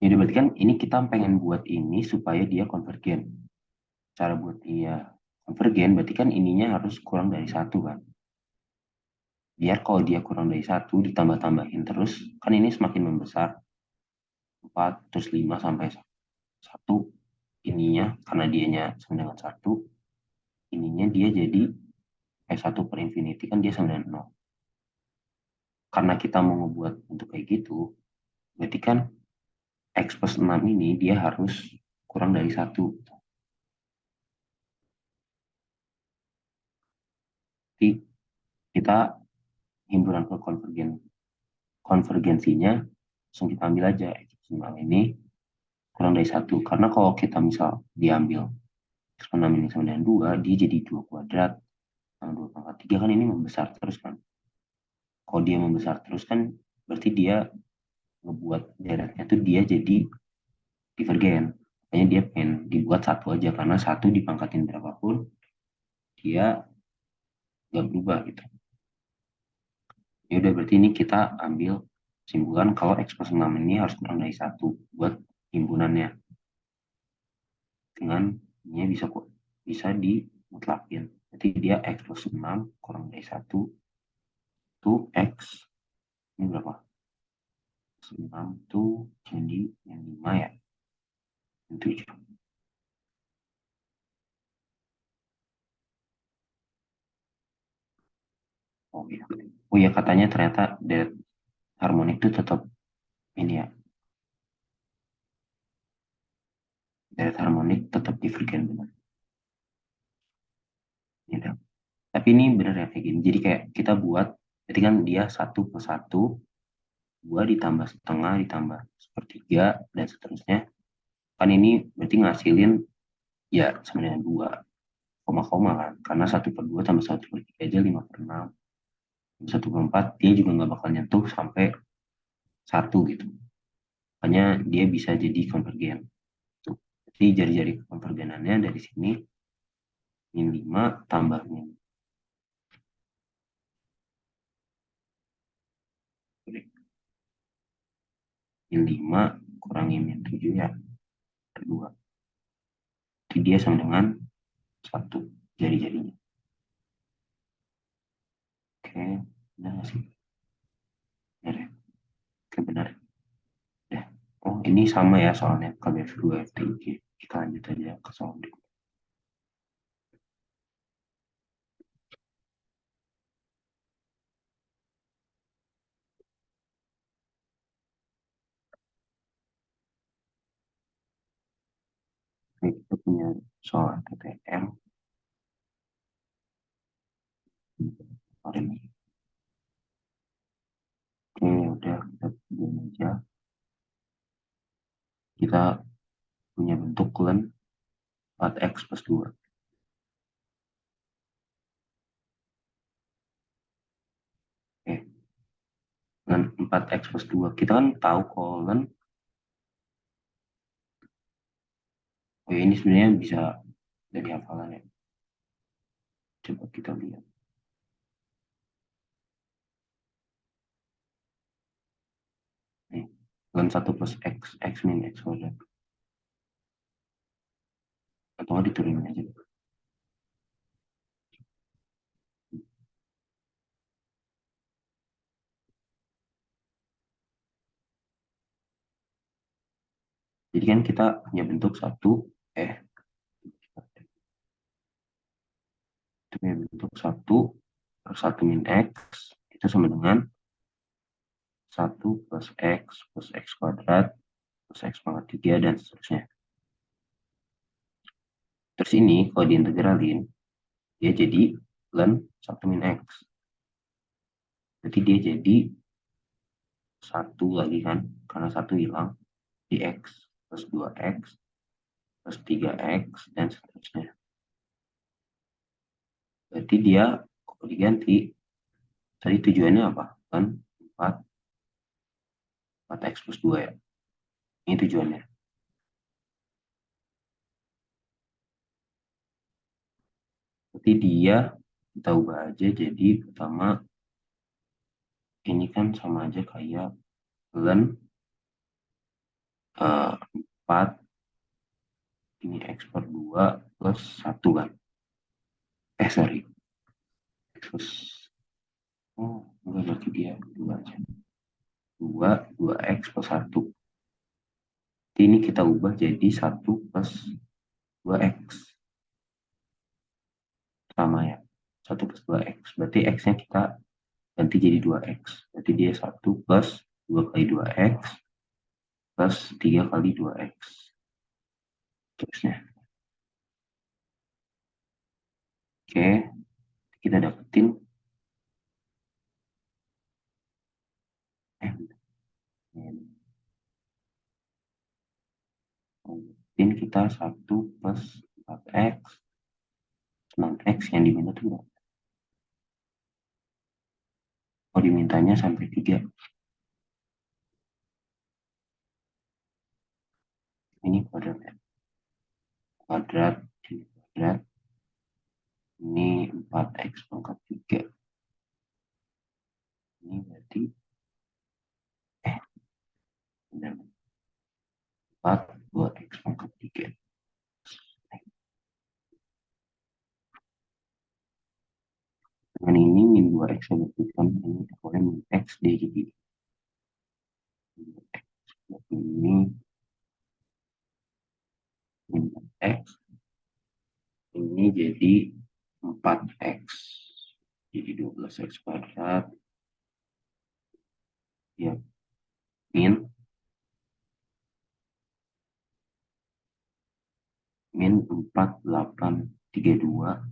Jadi berarti kan ini kita pengen buat ini supaya dia konvergen. Cara buat dia konvergen berarti kan ininya harus kurang dari 1 kan. Biar kalau dia kurang dari 1 ditambah-tambahin terus, kan ini semakin membesar. 4 terus 5 sampai 1 ininya, karena dianya sama dengan 1, ininya dia jadi 1 per infinity kan dia sama dengan 0. Karena kita mau ngebuat untuk kayak gitu, berarti kan X plus 6 ini dia harus kurang dari 1. Jadi kita himpunan ke konvergensinya langsung kita ambil aja X plus 6 ini kurang dari 1. Karena kalau kita misal diambil X plus 6 ini sama dengan 2, dia jadi 2 kuadrat sama 2 pangkat 3 kan ini membesar terus kan. Kalau dia membesar terus kan berarti dia ngebuat deretnya tuh dia jadi divergen. Makanya dia pengen dibuat satu aja, karena satu dipangkatin berapapun, dia nggak berubah gitu. Ya udah, berarti ini kita ambil kesimpulan kalau X plus 6 ini harus kurang dari satu buat himpunannya. Dengan ini bisa dimutlakin. Jadi dia X plus 6 kurang dari satu itu X, ini berapa? 6 itu jadi yang 5 ya, yang 7. Oh iya. Oh iya, katanya ternyata deret harmonik itu tetap ini ya, deret harmonik tetap divergen benar. Gitu. Tapi ini benar ya kayak gini. Jadi kayak kita buat, jadi kan dia satu plus satu, dua ditambah setengah ditambah sepertiga dan seterusnya. Kan ini berarti ngasilin ya sebenarnya dua koma-koma kan. Karena satu per dua tambah satu per tiga aja 5/6. Satu per empat dia juga nggak bakal nyentuh sampai satu gitu. Makanya dia bisa jadi konvergen. Tuh. Jadi jari-jari konvergenannya dari sini min 5 tambah min 5 kurangi min 7 ya, kedua. Jadi dia sama dengan satu jari-jarinya. Oke, benar nggak sih? Benar ya? Oke, benar. Ya. Oh, ini sama ya soalnya KBF2 FTIG. Kita lanjut aja ke soal berikutnya. Oke, kita punya soal TTM. Kemarin. Oke, udah kita pilih aja. Kita punya bentuk len 4x plus 2. Oke, len 4x plus 2. Kita kan tahu kalau len, oh ya, ini sebenarnya bisa dari hafalan ya. Coba kita lihat. Nih, len 1 plus x, x min x kuadrat. Atau nggak diturunin aja. Jadi kan kita punya bentuk satu, itu punya bentuk satu per 1 min x, itu sama dengan 1 plus x kuadrat plus x pangkat 3 dan seterusnya. Terus ini kalau diintegralin, dia jadi ln 1 min x. Jadi dia jadi satu lagi kan, karena satu hilang, di x plus 2x plus 3x dan seterusnya. Berarti dia kalau diganti, tadi tujuannya apa? Kan 4, 4x plus 2 ya. Ini tujuannya. Berarti dia kita ubah aja jadi pertama ini kan sama aja kayak ln 4 ini x per 2 plus 1 kan. Sorry. X plus, oh enggak, berarti dia 2 aja. 2x plus 1. Ini kita ubah jadi 1 plus 2x. Sama ya. 1 plus 2x. Berarti x-nya kita ganti jadi 2x. Berarti dia 1 plus 2 kali 2x plus 3 kali 2x. Terusnya. Oke, kita dapetin eh, dapetin kita 1 plus 4x 6x yang diminta tuh berapa? Oh, dimintanya sampai 3. Ini kuadratnya. kuadrat ini kuadrat, ini 4x pangkat 3. Ini berarti eh 4 2x pangkat 3. Dengan ini min 2x saya buktikan ini pokoknya min x dia jadi ini min x ini jadi 4x jadi 12x kuadrat ya min min 4832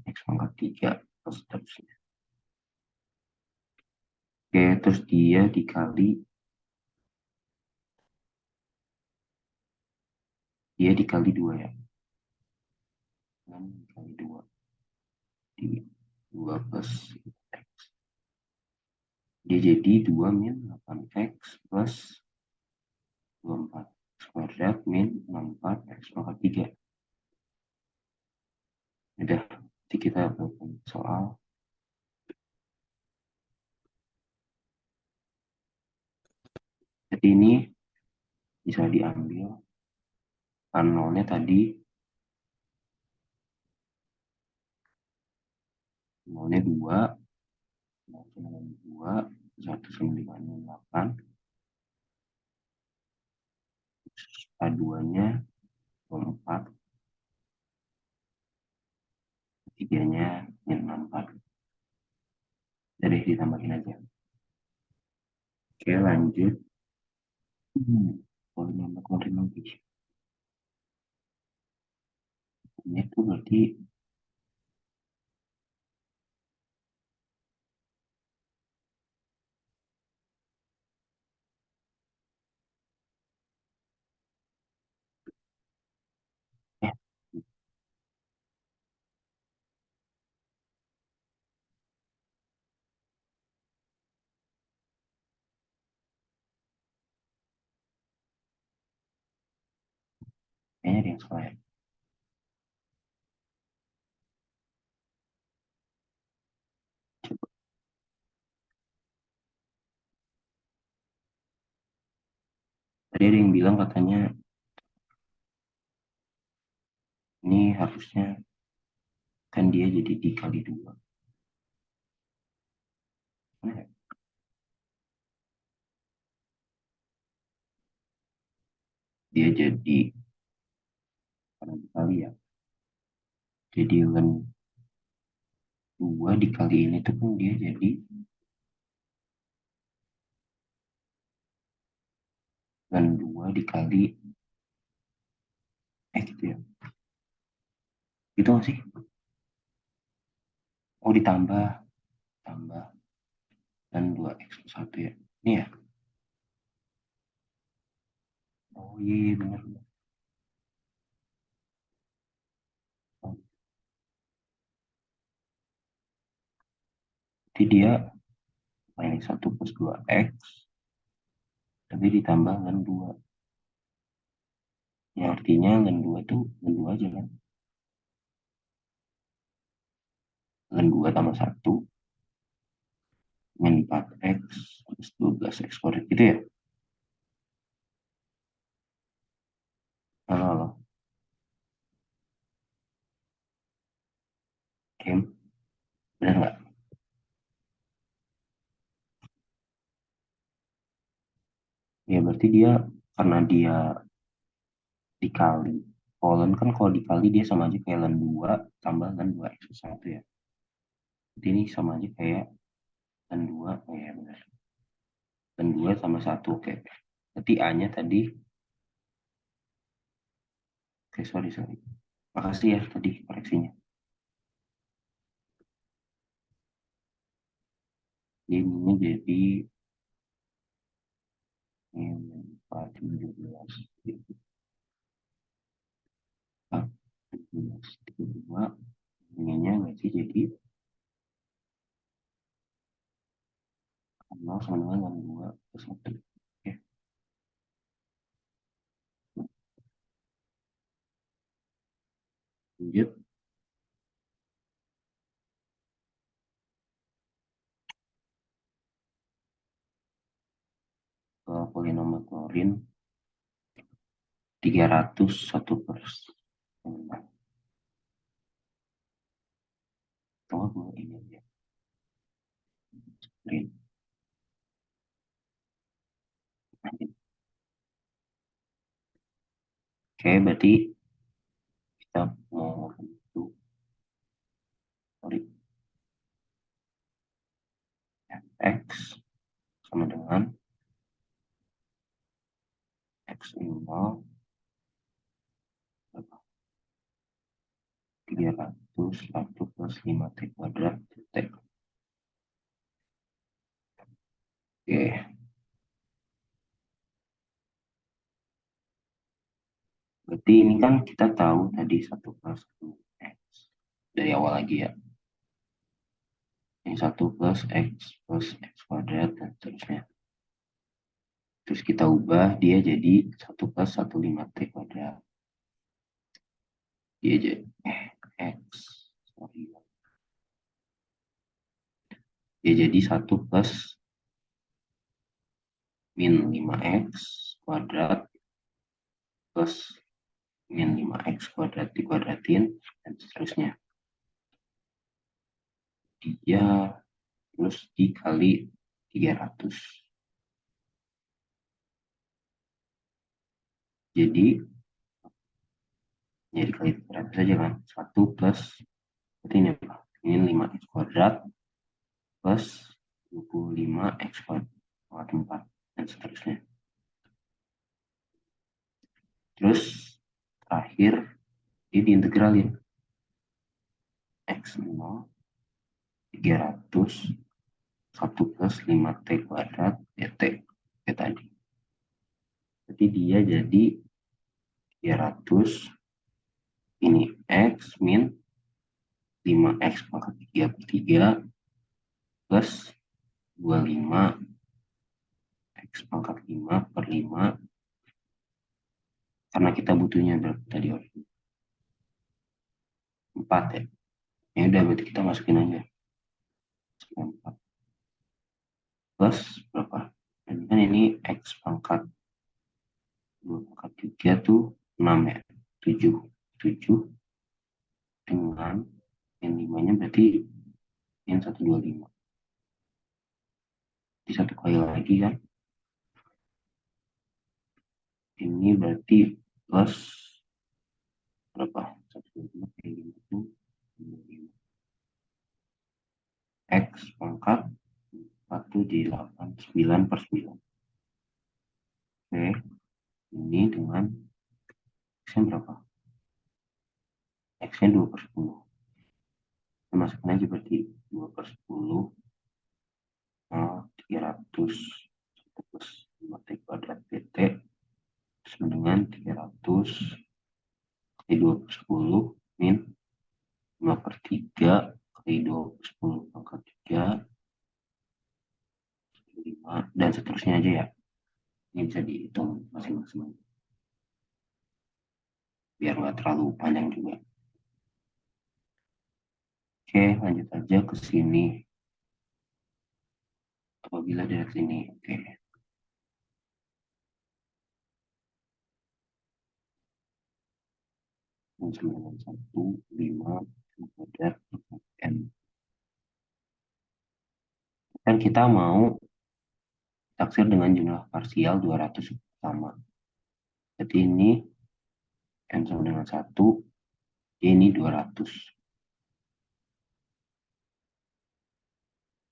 x pangkat 3 terus seterusnya. Oke, terus dia dikali 2 ya. Dan dikali 2 di 2 plus x. Dia jadi 2 min 8x plus 24 x kuadrat min 64 x pangkat 3. Udah, nanti kita lakukan soal. Jadi ini bisa diambil kan nolnya tadi nolnya 2 2 1,58 A2 nya 24 tiganya min 64. Jadi ditambahin aja. Oke, lanjut. Polinomial koordinat ini itu berarti eh kayaknya ada yang salah ya. Coba. Tadi ada yang bilang katanya ini harusnya kan dia jadi dikali 2. Nah, dia jadi karena dikali ya. Jadi len 2 dikali ini tuh kan dia jadi len 2 dikali gitu ya. Gitu nggak sih? Oh, ditambah tambah dan 2x plus 1 ya. Ini ya. Oh iya, iya benar. Oh, jadi dia ini 1 plus 2x tapi ditambah len 2. Ya artinya len 2 tuh len 2 aja kan. Len 2 tambah 1 min 4x plus 12x kuadrat gitu ya. Halo, halo. Kim, benar nggak? Ya berarti dia karena dia dikali. Kalau kan kalau dikali dia sama aja kayak len 2 tambah len 2x plus 1 ya. Jadi ini sama aja kayak len 2. Oh ya benar. Len 2 sama 1. Oke. Berarti A-nya tadi. Oke, sorry, sorry. Makasih ya tadi koreksinya. Ini jadi ini 4, 17. 4, 17, 32. Ininya nggak sih jadi 0 sama dengan len 2 plus 1. Oke. Lanjut ke polinom klorin 301 per 9. Tunggu ini aja. Klorin. Oke, berarti kita mau bentuk x sama dengan x 0 301 plus 5t kuadrat t. Oke, berarti ini kan kita tahu tadi 1 plus 1 x dari awal lagi ya. Ini 1 plus x kuadrat dan seterusnya. Terus kita ubah dia jadi 1 plus 15t kuadrat. Dia jadi x, sorry. Dia jadi 1 plus min 5x kuadrat plus min 5x kuadrat dikuadratin dan seterusnya. Dia terus dikali 300. Jadi kali 300 saja kan. 1 plus berarti ini apa? Ini 5x kuadrat plus 25x kuadrat 4 dan seterusnya. Terus terakhir ini diintegralin x 0 300 1 plus 5t kuadrat dt kayak tadi. Jadi dia jadi 300 ini x min 5x pangkat 3 per 3 plus 25 x pangkat 5 per 5 karena kita butuhnya berapa tadi 4 ya. Ya udah berarti kita masukin aja 4 plus berapa? Dan kan ini x pangkat 2 pangkat 3 tuh 6 ya. 7 dengan yang 5-nya berarti yang 125. Di satu kali lagi kan. Ini berarti plus berapa? 125 kali 5 itu 5. X pangkat 1 di 8, 9 per 9. Oke, ini dengan X-nya berapa? X-nya 2 per 10. Kita masukkan aja berarti 2 per 10 300 plus 5t kuadrat dt sama dengan 300 kali 2 per 10 min 5 per 3 kali 2 per 10 pangkat 3 5 dan seterusnya aja ya. Ini bisa dihitung masing-masing biar nggak terlalu panjang juga. Oke, lanjut aja ke sini. Apabila dari sini, oke. 915 kuadrat n. Dan kita mau taksir dengan jumlah parsial 200 sama. Jadi ini n sama dengan 1, ini 200.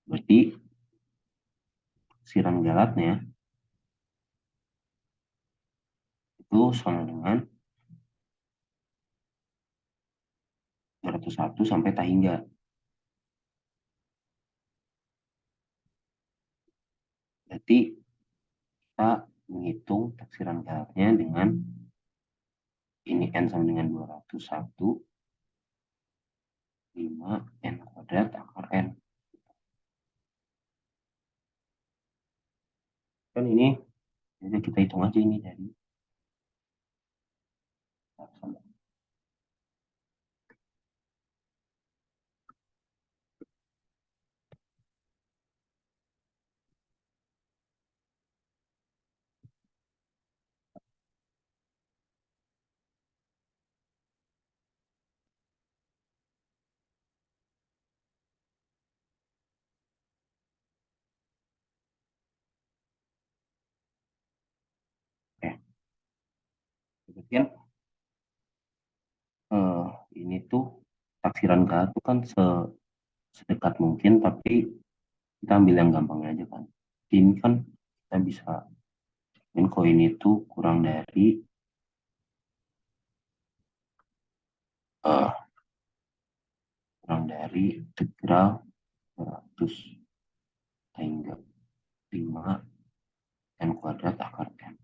Berarti taksiran galatnya itu sama dengan 201 sampai tak hingga. Berarti kita menghitung taksiran galatnya dengan ini n sama dengan 201 5 n kuadrat akar n. Kan ini jadi kita hitung aja ini dari Kan eh, ini tuh taksiran K tuh kan sedekat mungkin, tapi kita ambil yang gampangnya aja kan. Ini kan kita bisa koin itu kurang dari eh, integral 200 hingga 5 n kuadrat akar n.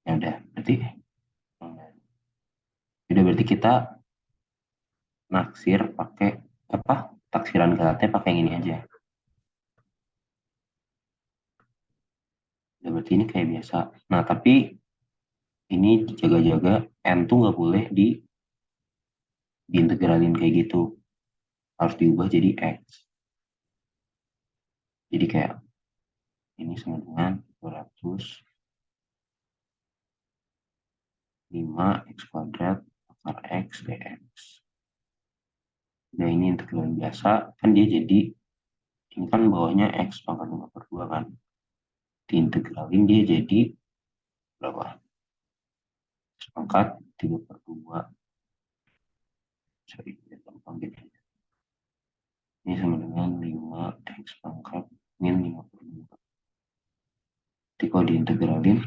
Ya udah berarti kita naksir pakai apa, taksiran K pakai yang ini aja. Udah berarti ini kayak biasa. Nah tapi ini dijaga-jaga, n tuh nggak boleh diintegralin kayak gitu, harus diubah jadi x. Jadi kayak ini sama dengan 205 x kuadrat akar x dx. Nah ini integral biasa, kan dia jadi, ini kan bawahnya x pangkat 5/2 kan. Diintegralin dia jadi berapa? X pangkat 3/2. Sorry, gampang gitu. Ini sama dengan 5x pangkat min 5/2. Jadi kalau diintegralin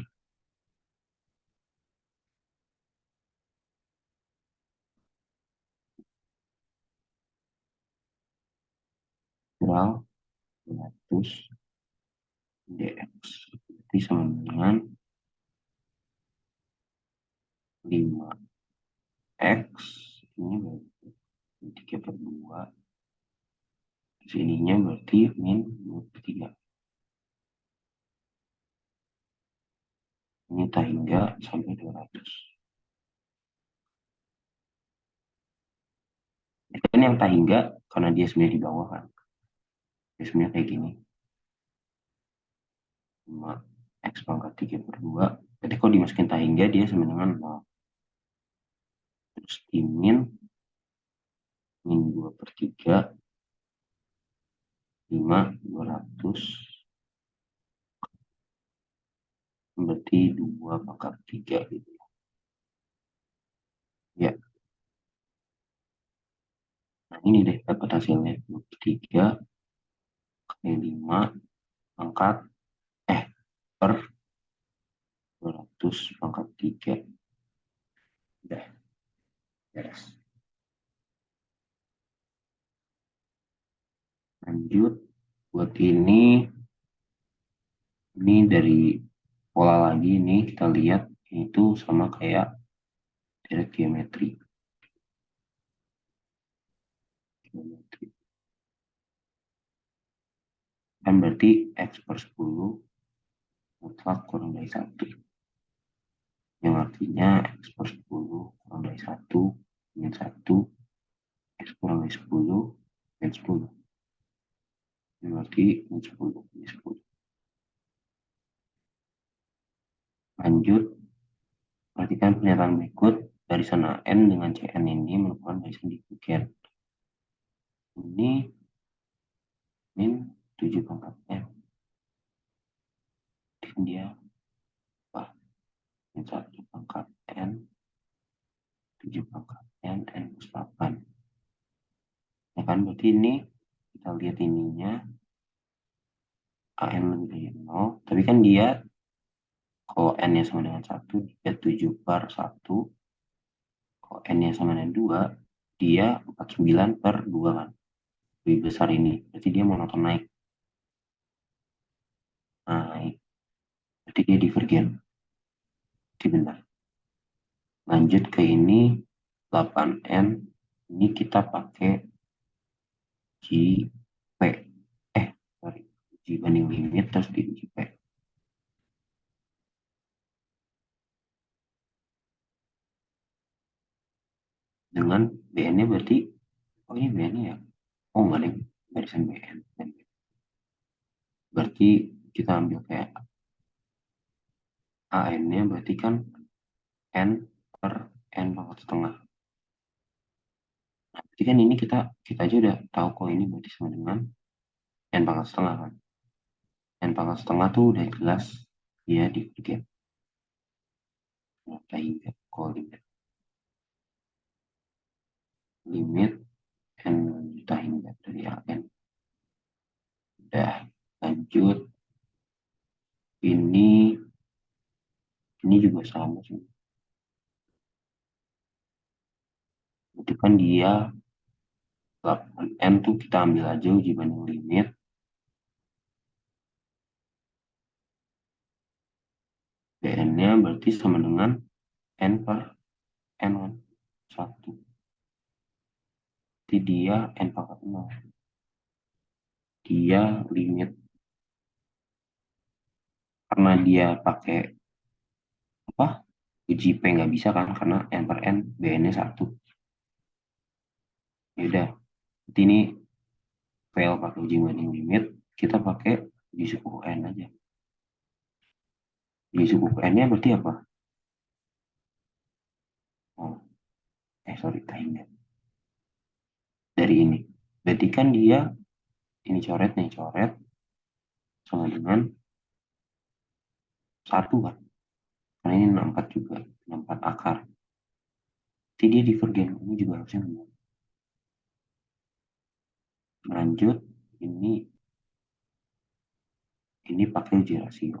kurang 200 dx. Jadi sama dengan 5x, ini berarti 3/2. Sininya berarti min 23. Ini tak hingga sampai 200. Itu kan yang tak hingga karena dia sebenarnya di bawah kan. Dia sebenarnya kayak gini. 5x pangkat 3/2. Jadi kalau dimasukin tak hingga dia sama dengan 0. Terus dimin min 2/3. 200. Berarti 2/3 gitu. Ya, nah ini deh dapat hasilnya 23 kali 5 pangkat per 200/3. Udah, beres. Lanjut, buat ini dari pola lagi, ini kita lihat itu sama kayak direct geometri. Kan berarti x/10 mutlak kurang dari 1. Yang artinya x/10 kurang dari 1 min 1, x kurang dari 10 min 10. Ini berarti min 10 min 10. Lanjut, perhatikan pernyataan berikut. Barisan AN dengan CN ini merupakan barisan dipikir. Ini min 7/n. Dan dia apa? Min 1/n, 7/n, n plus 8. Ya kan, berarti ini kita lihat ininya AN lebih dari 0. Tapi kan dia kalau n-nya sama dengan 1, dia 7/1. Kalau n-nya sama dengan 2, dia 49/2 kan. Lebih besar ini. Berarti dia monoton naik. Naik. Berarti dia divergen. Oke, benar. Lanjut ke ini 8n. Ini kita pakai JP. Sorry. J banding limit terus di JP. Dengan BN-nya berarti, oh ini BN-nya ya. Oh enggak deh, barisan BN. Berarti kita ambil kayak AN-nya berarti kan N per N pangkat setengah. Nah, berarti kan ini kita aja udah tahu kok ini berarti sama dengan N pangkat setengah kan. N pangkat setengah tuh udah jelas dia divergen. hingga limit limit n juta hingga dari AN. Udah, lanjut. Ini juga sama sih. Itu kan dia n tuh kita ambil aja uji banding limit. Bn-nya berarti sama dengan n per n kan? 1. Jadi dia n pangkat 0. Dia limit. Karena dia pakai apa? Uji P nggak bisa kan? Karena n per n, Bn-nya 1. Ya udah, ini fail pakai uji banding limit, kita pakai uji suku n aja. Uji suku n-nya berarti apa? Oh, sorry, tahingga. Dari ini. Berarti kan dia, ini coret nih, coret sama dengan 1 kan? Karena ini 64 juga, 64 akar. Jadi dia divergen, ini juga harusnya benar. Lanjut, ini pakai uji rasio.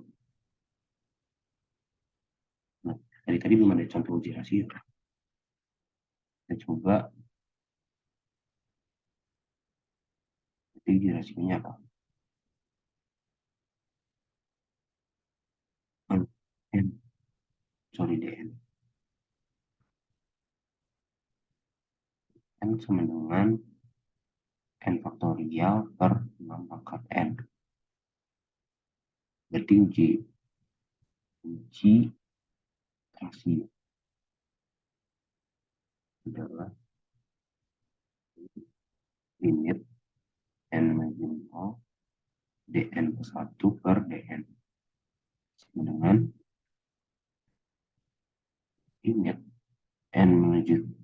Nah, dari tadi belum ada contoh uji rasio. Kita coba, uji rasionya apa? N, sorry DN. N sama dengan n faktorial per 6 pangkat n. Berarti uji rasio adalah limit n menuju 0 dn plus 1 per dn sama dengan limit n menuju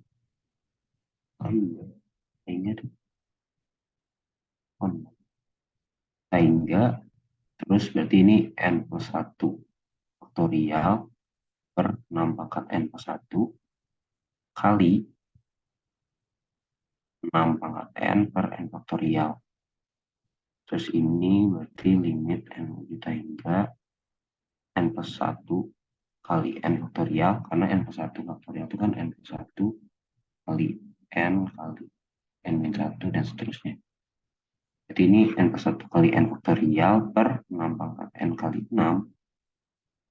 sehingga terus berarti ini n plus 1 faktorial per 6 pangkat n plus 1 kali 6 pangkat n per n faktorial. Terus ini berarti limit n kita hingga n plus 1 kali n faktorial, karena n plus 1 faktorial itu kan n plus 1 kali n kali n min 1 dan seterusnya. Jadi ini n plus 1 kali n faktorial per 6 pangkat n kali 6,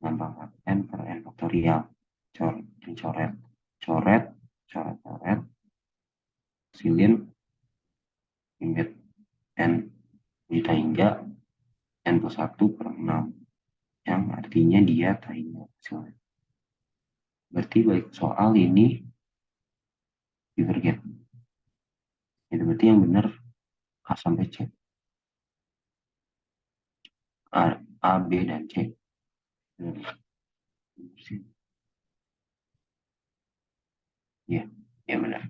6 pangkat n per n faktorial. Coret, coret, hasilin limit n kita hingga n plus 1 per 6, yang artinya dia tahingga hasilnya. Berarti baik soal ini divergen. Itu berarti yang benar A sampai C. A, B, dan C. Ya, ya benar.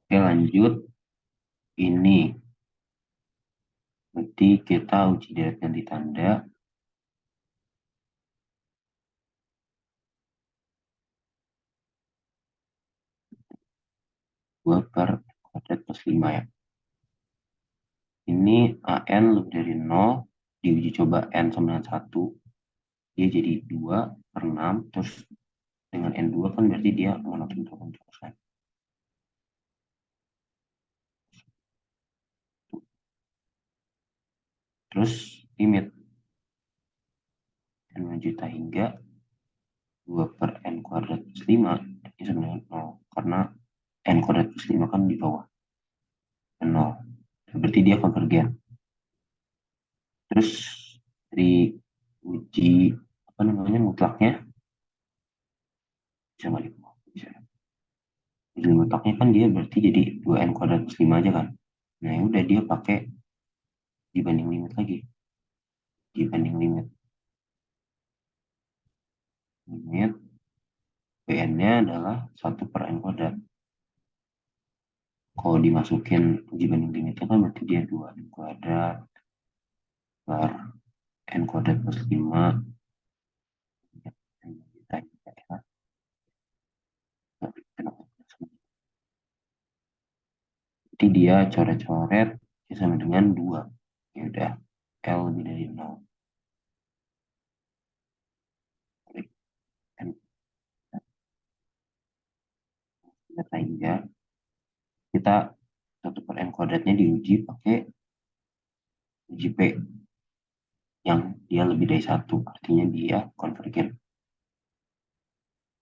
Oke, lanjut. Ini. Berarti kita uji deret ganti tanda. Dua per kuadrat plus 5 ya. Ini AN lebih dari 0. Diuji coba N sama dengan 1. Dia jadi 2 per 6. Terus dengan N2 kan berarti dia monoton terus kan. Terus limit N juta hingga 2 per N kuadrat plus 5. Ini sama dengan 0. Karena N kuadrat plus 5 kan di bawah 0. Berarti dia konvergen. Terus dari uji apa namanya mutlaknya bisa nggak bisa. Uji mutlaknya kan dia berarti jadi 2n kuadrat plus 5 aja kan. Nah ya udah dia pakai dibanding limit lagi. Dibanding limit Bn-nya adalah 1 per n kuadrat. Kalau dimasukin uji banding limitnya kan berarti dia 2n kuadrat per n kuadrat plus 5 berarti dia coret-coret dia sama dengan 2. Ya udah, L lebih dari 0. Klik Enter. Sehingga kita 1/n² diuji pakai uji P yang dia lebih dari 1. Artinya dia konvergen.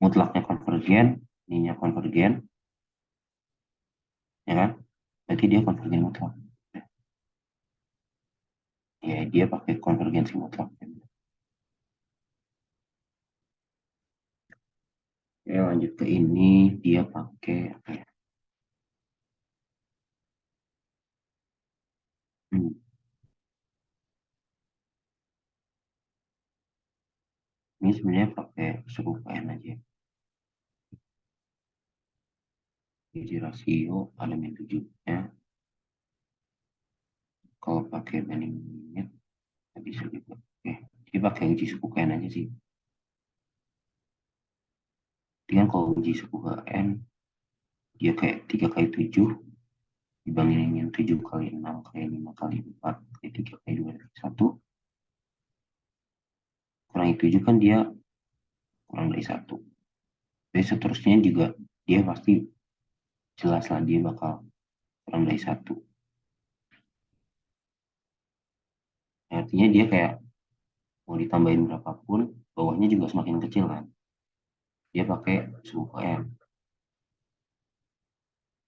Mutlaknya konvergen, ininya konvergen, ya kan? Berarti dia konvergen mutlak. Ya, dia pakai konvergensi mutlak. Oke, lanjut ke ini, dia pakai apa ya? Hmm, ini sebenarnya pakai suku N aja. Jadi rasio elemen 7-nya. Kalau pakai banding unit, nggak bisa juga. Oke, dia pakai uji suku N aja sih. Dia kalau uji suku N, dia kayak 3 kali 7 dibandingin 7 kali 6 kali 5 kali 4 kali 3 kali 2 kali 1 kurangi 7 kan dia kurang dari 1. Jadi seterusnya juga dia pasti jelas lah dia bakal kurang dari 1. Artinya dia kayak mau ditambahin berapapun bawahnya juga semakin kecil kan. Dia pakai suku N.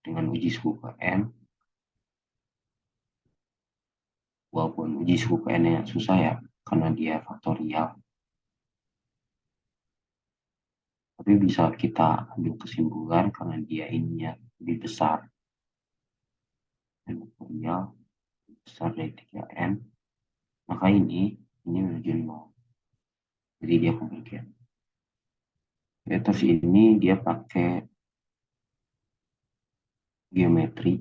Dengan uji suku N, walaupun uji suku N-nya susah ya karena dia faktorial, tapi bisa kita ambil kesimpulan karena dia ininya lebih besar dan faktorial besar dari 3N, maka ini menuju 0. Jadi dia konvergen. Ya, terus ini dia pakai geometri.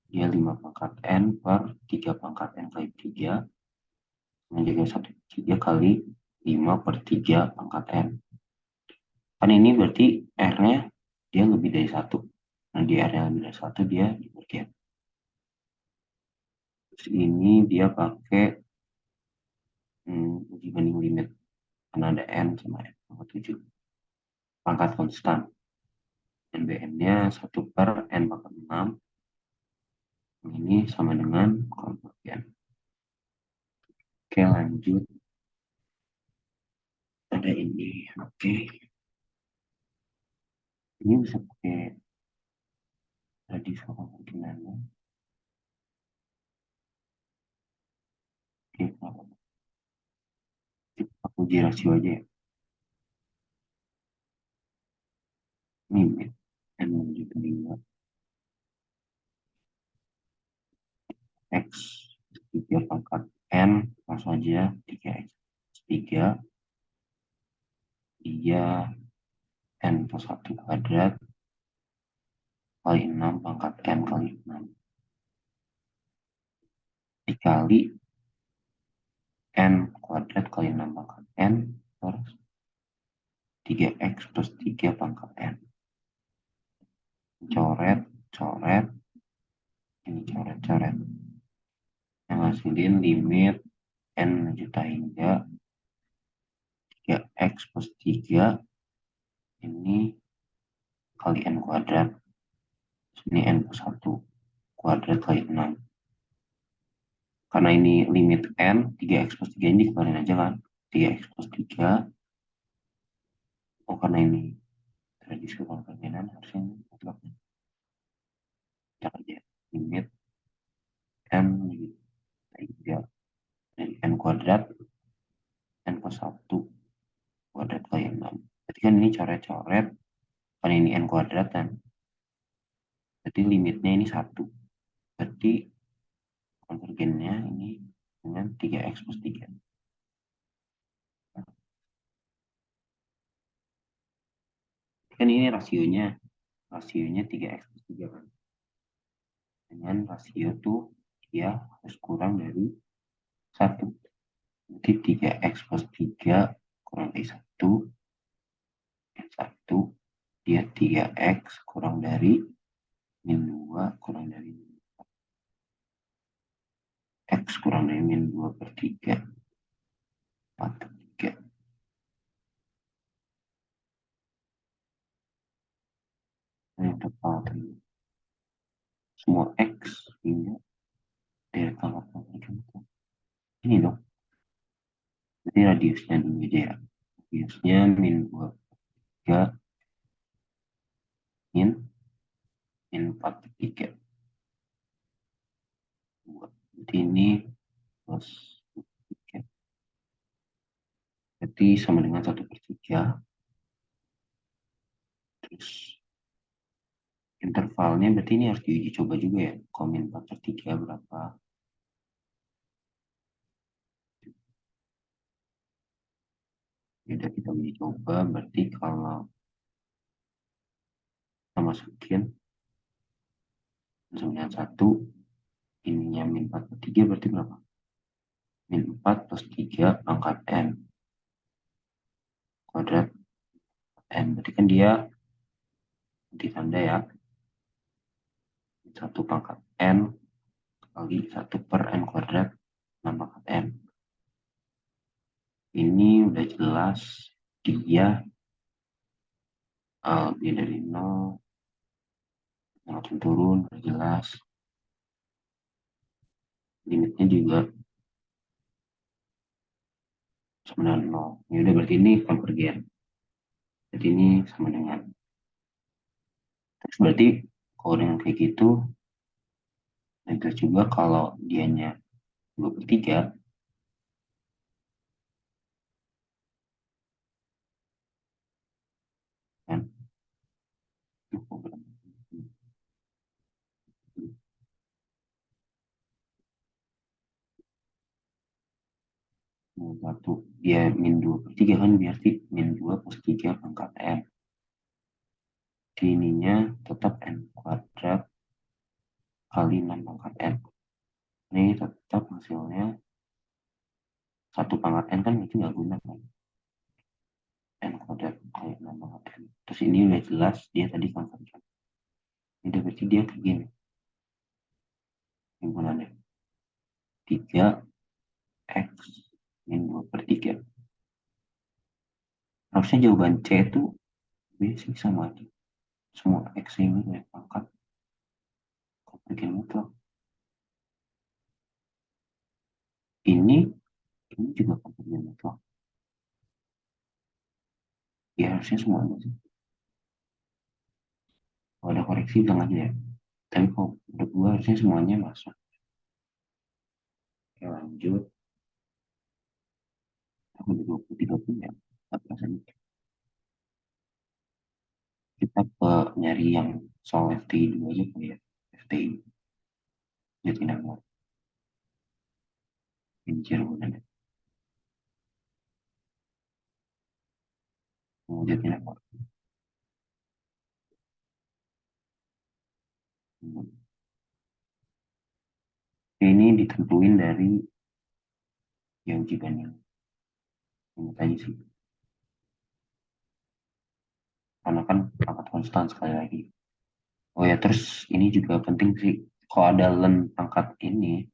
Dia 5 pangkat N per 3 pangkat N kali 3 menjadi 1/3 kali 5 per 3 pangkat N. Kan ini berarti R-nya dia lebih dari 1. Nah, di R yang lebih dari 1 dia dibagian. Terus ini dia pakai uji banding limit. Karena ada N sama N sama 7. Pangkat konstan. Dan BN-nya 1/n/6. Ini sama dengan konvergen. Oke, lanjut. Ada ini. Oke. Ini bisa pakai radius kemungkinannya. Oke, aku uji rasio aja ya. Limit N menuju ke 5. X 3 pangkat N. Langsung aja 3X 3. Dia N plus 1 kuadrat kali 6 pangkat N kali 6. Dikali N kuadrat kali 6 pangkat N per 3X plus 3 pangkat N. Coret, coret, ini coret, coret. Yang hasilin limit N juta hingga 3X plus 3 ini kali N kuadrat. Ini N plus 1 kuadrat kali 6. Karena ini limit N, 3X plus 3 ini dikeluarin aja kan. 3X plus 3. Oh, karena ini tradisi konvergenan harusnya mutlaknya. Kita aja limit N gitu. 3 dari N kuadrat N plus 1 kuadrat kali 6. Berarti kan ini coret-coret. Kan ini N kuadrat kan. Berarti limitnya ini 1. Berarti konvergennya ini dengan 3X plus 3. Kan ini rasionya 3X plus 3 kan. Dengan rasio tuh dia harus kurang dari 1. Jadi 3X plus 3 kurang dari 1. 1 dia 3X kurang dari min 2 kurang dari min X kurang dari min 2 per 3. 4 per 3. Ini total semua X hingga dari tanggal ini dong. Jadi radiusnya dulu aja ya. Radiusnya min 2 per 3 min 4 per 3. Jadi ini plus 3. Berarti sama dengan 1 per 3. Terus intervalnya berarti ini harus diuji coba juga ya. Kalau min 4 per 3 berapa? Udah kita uji coba. Berarti kalau kita masukin 91, ininya min 4 per 3 berarti berapa? Min 4 plus 3 pangkat n kuadrat n. Berarti kan dia ditanda ya. 1 pangkat n kali 1 per n kuadrat 6 pangkat n. Ini udah jelas dia lebih dari 0, langsung turun, udah jelas. Limitnya juga sama dengan 0. Ini udah berarti ini konvergen. Jadi ini sama dengan. Terus berarti kalau dengan kayak gitu, itu juga kalau dianya 2 per 3, kan? 1, dia min 2 per 3 kan berarti min 2 plus 3 pangkat n. Jadi ininya tetap n kuadrat kali 6 pangkat n. Ini tetap hasilnya 1 pangkat n kan itu nggak guna kan. N kuadrat kali 6 pangkat n. Terus ini udah jelas dia tadi konvergen. Ini berarti dia kayak gini. Himpunannya 3x min 2 per 3. Harusnya jawaban C itu basic sama aja. Semua x ini dari pangkat konvergen mutlak. Ini juga konvergen mutlak. Ya harusnya semuanya sih. Kalau ada koreksi bilang aja ya. Tapi kalau menurut gue harusnya semuanya masuk. Oke lanjut. Aku udah 23 pun ya. 14 aja. Kita ke nyari yang soal FTI dulu aja kali ya. FTI. Jatinangor. Pincir bulan. Mau Jatinangor. Ini ditentuin dari yang uji banding. Ini tadi sih. Karena kan pangkat konstan sekali lagi. Oh ya, terus ini juga penting sih. Kalau ada len pangkat ini,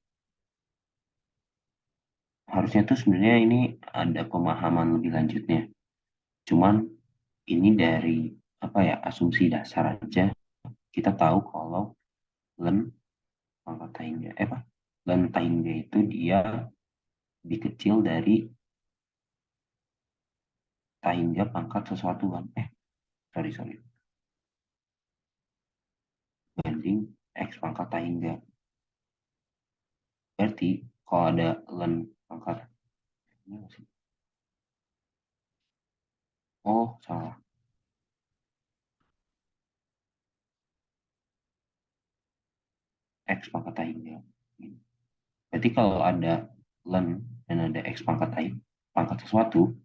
harusnya tuh sebenarnya ini ada pemahaman lebih lanjutnya. Cuman ini dari apa ya, asumsi dasar aja. Kita tahu kalau len pangkat tahingga, apa? Len tahingga itu dia lebih kecil dari tahingga pangkat sesuatu kan. Sorry. Banding X pangkat tahingga. Berarti kalau ada len pangkat ini masih. Oh, salah. X pangkat tahingga. Berarti kalau ada len dan ada X pangkat pangkat sesuatu,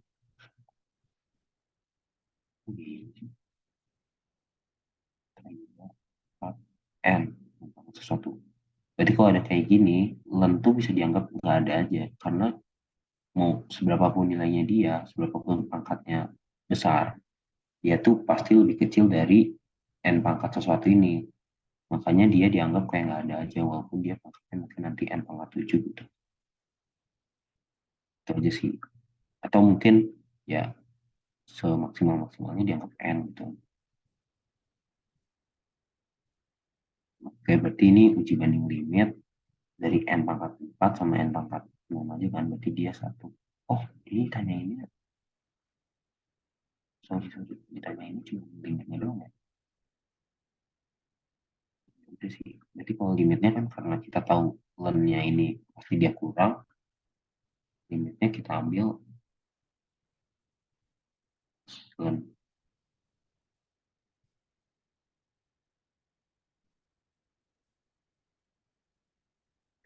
N pangkat sesuatu. Berarti kalau ada kayak gini, len tuh bisa dianggap nggak ada aja. Karena mau seberapa pun nilainya dia, seberapa pun pangkatnya besar, dia tuh pasti lebih kecil dari N pangkat sesuatu ini. Makanya dia dianggap kayak nggak ada aja, walaupun dia pangkatnya mungkin nanti N pangkat 7 gitu. Itu aja sih. Atau mungkin ya semaksimal-maksimalnya dianggap N gitu. Oke, berarti ini uji banding limit dari N pangkat 4 sama N pangkat 6 aja kan, berarti dia satu. Oh, ini tanya ini, sorry, ditanya ini cuma limitnya doang ya. Itu sih. Berarti kalau limitnya kan karena kita tahu len-nya ini pasti dia kurang, limitnya kita ambil len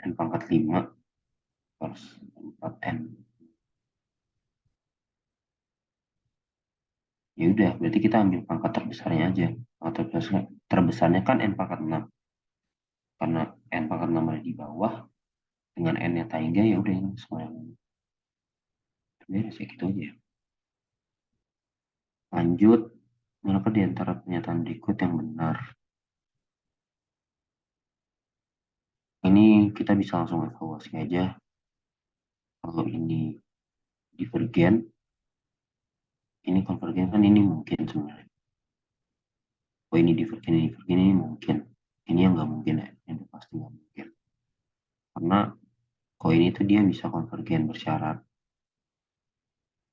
N pangkat 5 per 4N. Ya udah, berarti kita ambil pangkat terbesarnya aja. Pangkat terbesarnya kan N pangkat 6. Karena N pangkat 6 ada di bawah, dengan N-nya tangga, ya udah ini semua yang beres ya gitu aja ya. Lanjut, manakah di antara pernyataan berikut yang benar? Ini kita bisa langsung evaluasi aja. Kalau ini divergen, ini konvergen kan ini mungkin sebenarnya. Oh ini divergen ini mungkin. Ini yang nggak mungkin ya, ini pasti nggak mungkin. Karena koin itu dia bisa konvergen bersyarat.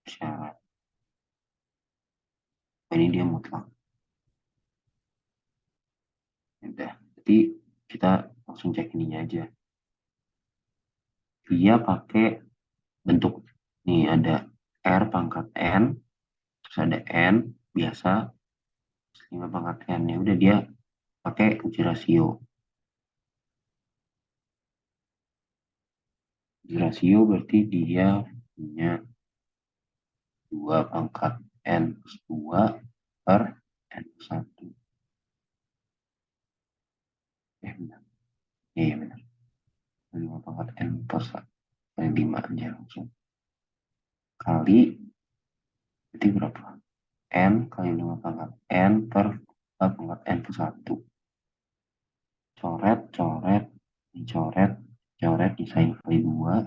Bersyarat. Oh, ini dia mutlak. Ya udah, jadi kita langsung cek ininya aja. Dia pakai bentuk, nih ada R pangkat N, terus ada N biasa, 5 pangkat N. Ya udah dia pakai uji rasio. Uji rasio berarti dia punya 2 pangkat N plus 2 per N plus 1. Ya benar. Iya benar. 5 pangkat N plus 5 aja langsung. Kali, berarti berapa? N kali 5 pangkat N per 4 pangkat N plus 1. Coret, coret, dicoret, coret, disain kali 2.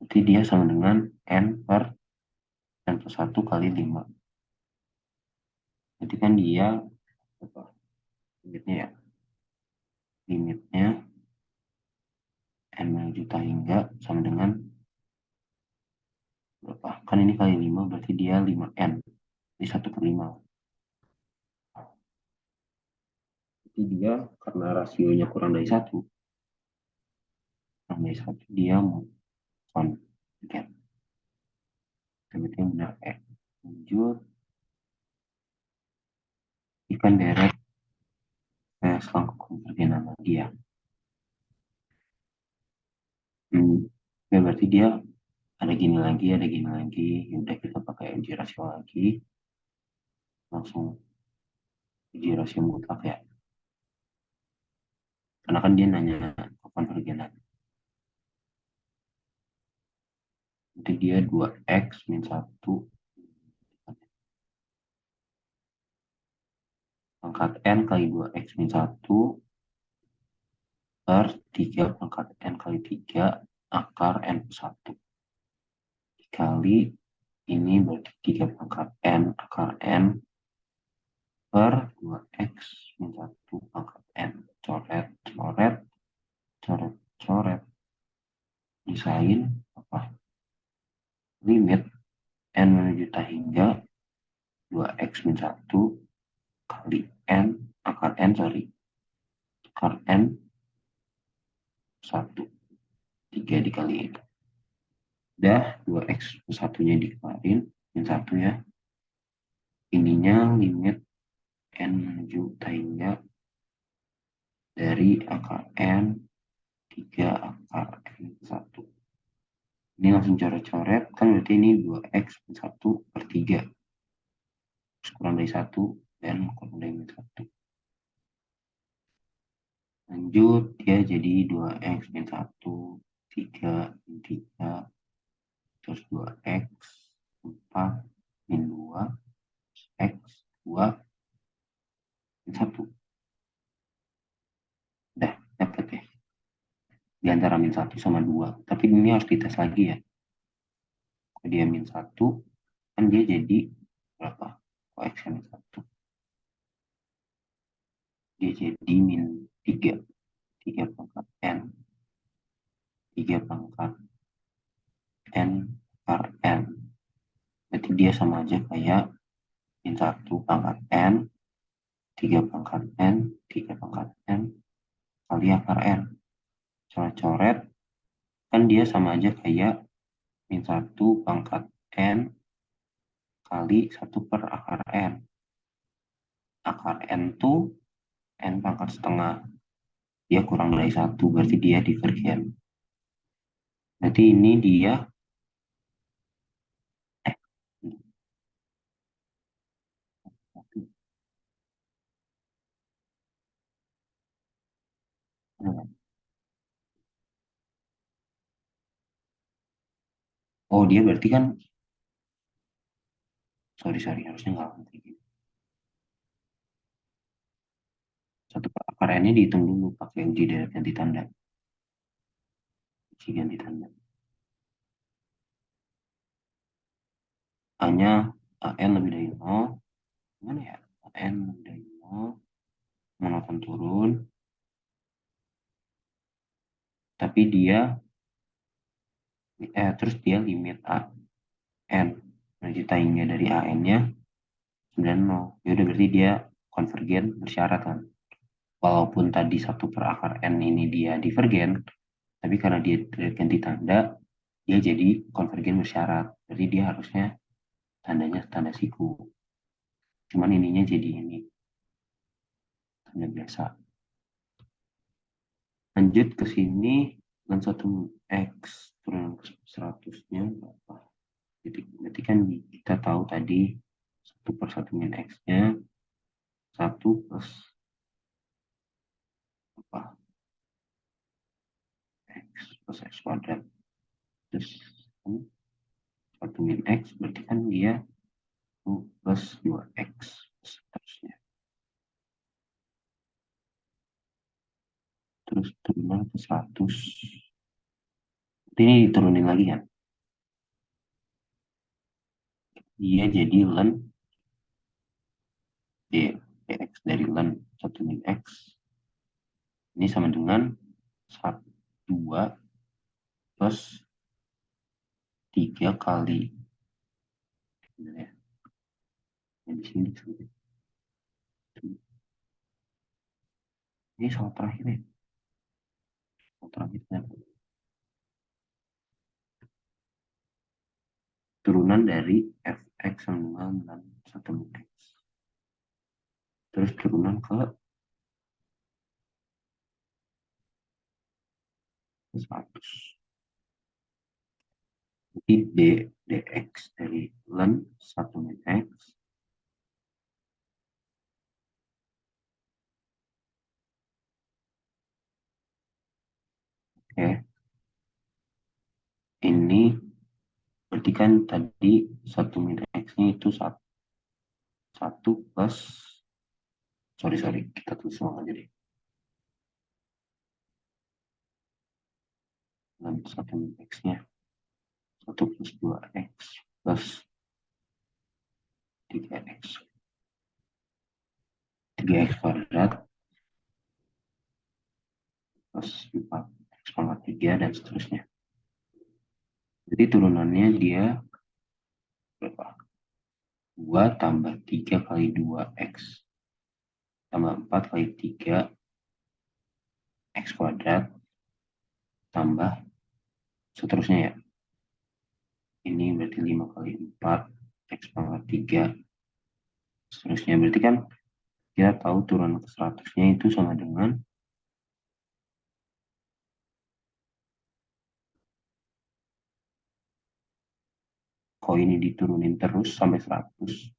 Berarti dia sama dengan N per N plus 1 kali 5. Berarti kan dia, apa, limitnya ya? Limitnya N menuju hingga sama dengan berapa? Kan ini kali 5 berarti dia 5N. Jadi 1 per 5. Jadi dia karena rasionya kurang dari 1, kurang dari 1 dia mau konvergen. Berarti yang benar E. Lanjut, ikan deret selang konvergenan lagi ya. Ya berarti dia ada gini lagi, ada gini lagi. Ya udah kita pakai uji rasio lagi. Langsung uji rasio mutlak ya. Karena kan dia nanya konvergenan. Jadi dia 2x min 1 pangkat n kali 2x min 1 per 3 pangkat n kali 3 akar n plus 1. Dikali ini berarti 3 pangkat n akar n per 2x min 1 pangkat n. Coret, coret, coret, coret. Desain apa? Limit n menuju hingga 2x min 1 kali n akar n, sorry, akar n 1. 3 dikali itu. Udah 2x plus 1-nya dikeluarin, min 1 ya. Ininya limit n menuju hingga dari akar n 3 akar n 1. Ini langsung coret-coret, kan berarti ini 2x min 1 per 3. Terus kurang dari 1 dan kurang dari min 1. Lanjut, dia jadi 2x min 1, 3 min 3, terus 2x, 4 min 2, x, 2 min 1. di antara min 1 sama 2. Tapi ini harus dites lagi ya. Kalau dia min 1, kan dia jadi berapa? Oh, X min 1. Dia jadi min 3. 3 pangkat N. 3 pangkat N per N. Berarti dia sama aja kayak min 1 pangkat N, 3 pangkat N, 3 pangkat N, kali akar N. Coret-coret, kan dia sama aja kayak min 1 pangkat N kali 1 per akar N. Akar N tuh N pangkat setengah. Dia kurang dari 1, berarti dia divergen. Berarti ini dia, eh, oh dia berarti kan, sorry, harusnya nggak kayak gitu. 1 per akar N-nya dihitung dulu pakai uji dari ganti tanda. Uji ganti tanda. Hanya AN lebih dari 0. Gimana ya? AN lebih dari 0. Monoton turun. Tapi dia, terus dia limit AN. Nah, ditanya dari AN-nya 90. Ya udah berarti dia konvergen bersyarat kan. Walaupun tadi 1 per akar N ini dia divergen, tapi karena dia ganti tanda, dia jadi konvergen bersyarat. Jadi dia harusnya tandanya tanda siku. Cuman ininya jadi ini, tanda biasa. Lanjut ke sini, dengan 1 X turun ke 100-nya berapa? Berarti kan kita tahu tadi 1 per 1 min X-nya 1 plus apa? X plus X kuadrat. Terus 1 min X berarti kan dia 1 plus 2X seterusnya. Terus turunan ke 100. Ini diturunin lagi kan? Dia jadi ln dx dari ln 1 min X. Ini sama dengan 2 plus 3 kali. Ya, di sini. Ini soal terakhir ya. Soal terakhir ya. Turunan dari fx sama dengan 1 min X. Terus turunan ke 100. Jadi dx dari ln 1 min X. Oke. Ini berarti kan tadi 1 min X-nya itu 1 plus, sorry, kita tulis semua aja deh. 1 min X-nya 1 plus 2X plus 3X. 3X kuadrat plus 4X pangkat 3 dan seterusnya. Jadi turunannya dia berapa? 2 tambah 3 kali 2X tambah 4 kali 3 X kuadrat tambah seterusnya ya. Ini berarti 5 kali 4 X pangkat 3 seterusnya. Berarti kan kita tahu turunan ke 100-nya itu sama dengan kalau ini diturunin terus sampai 100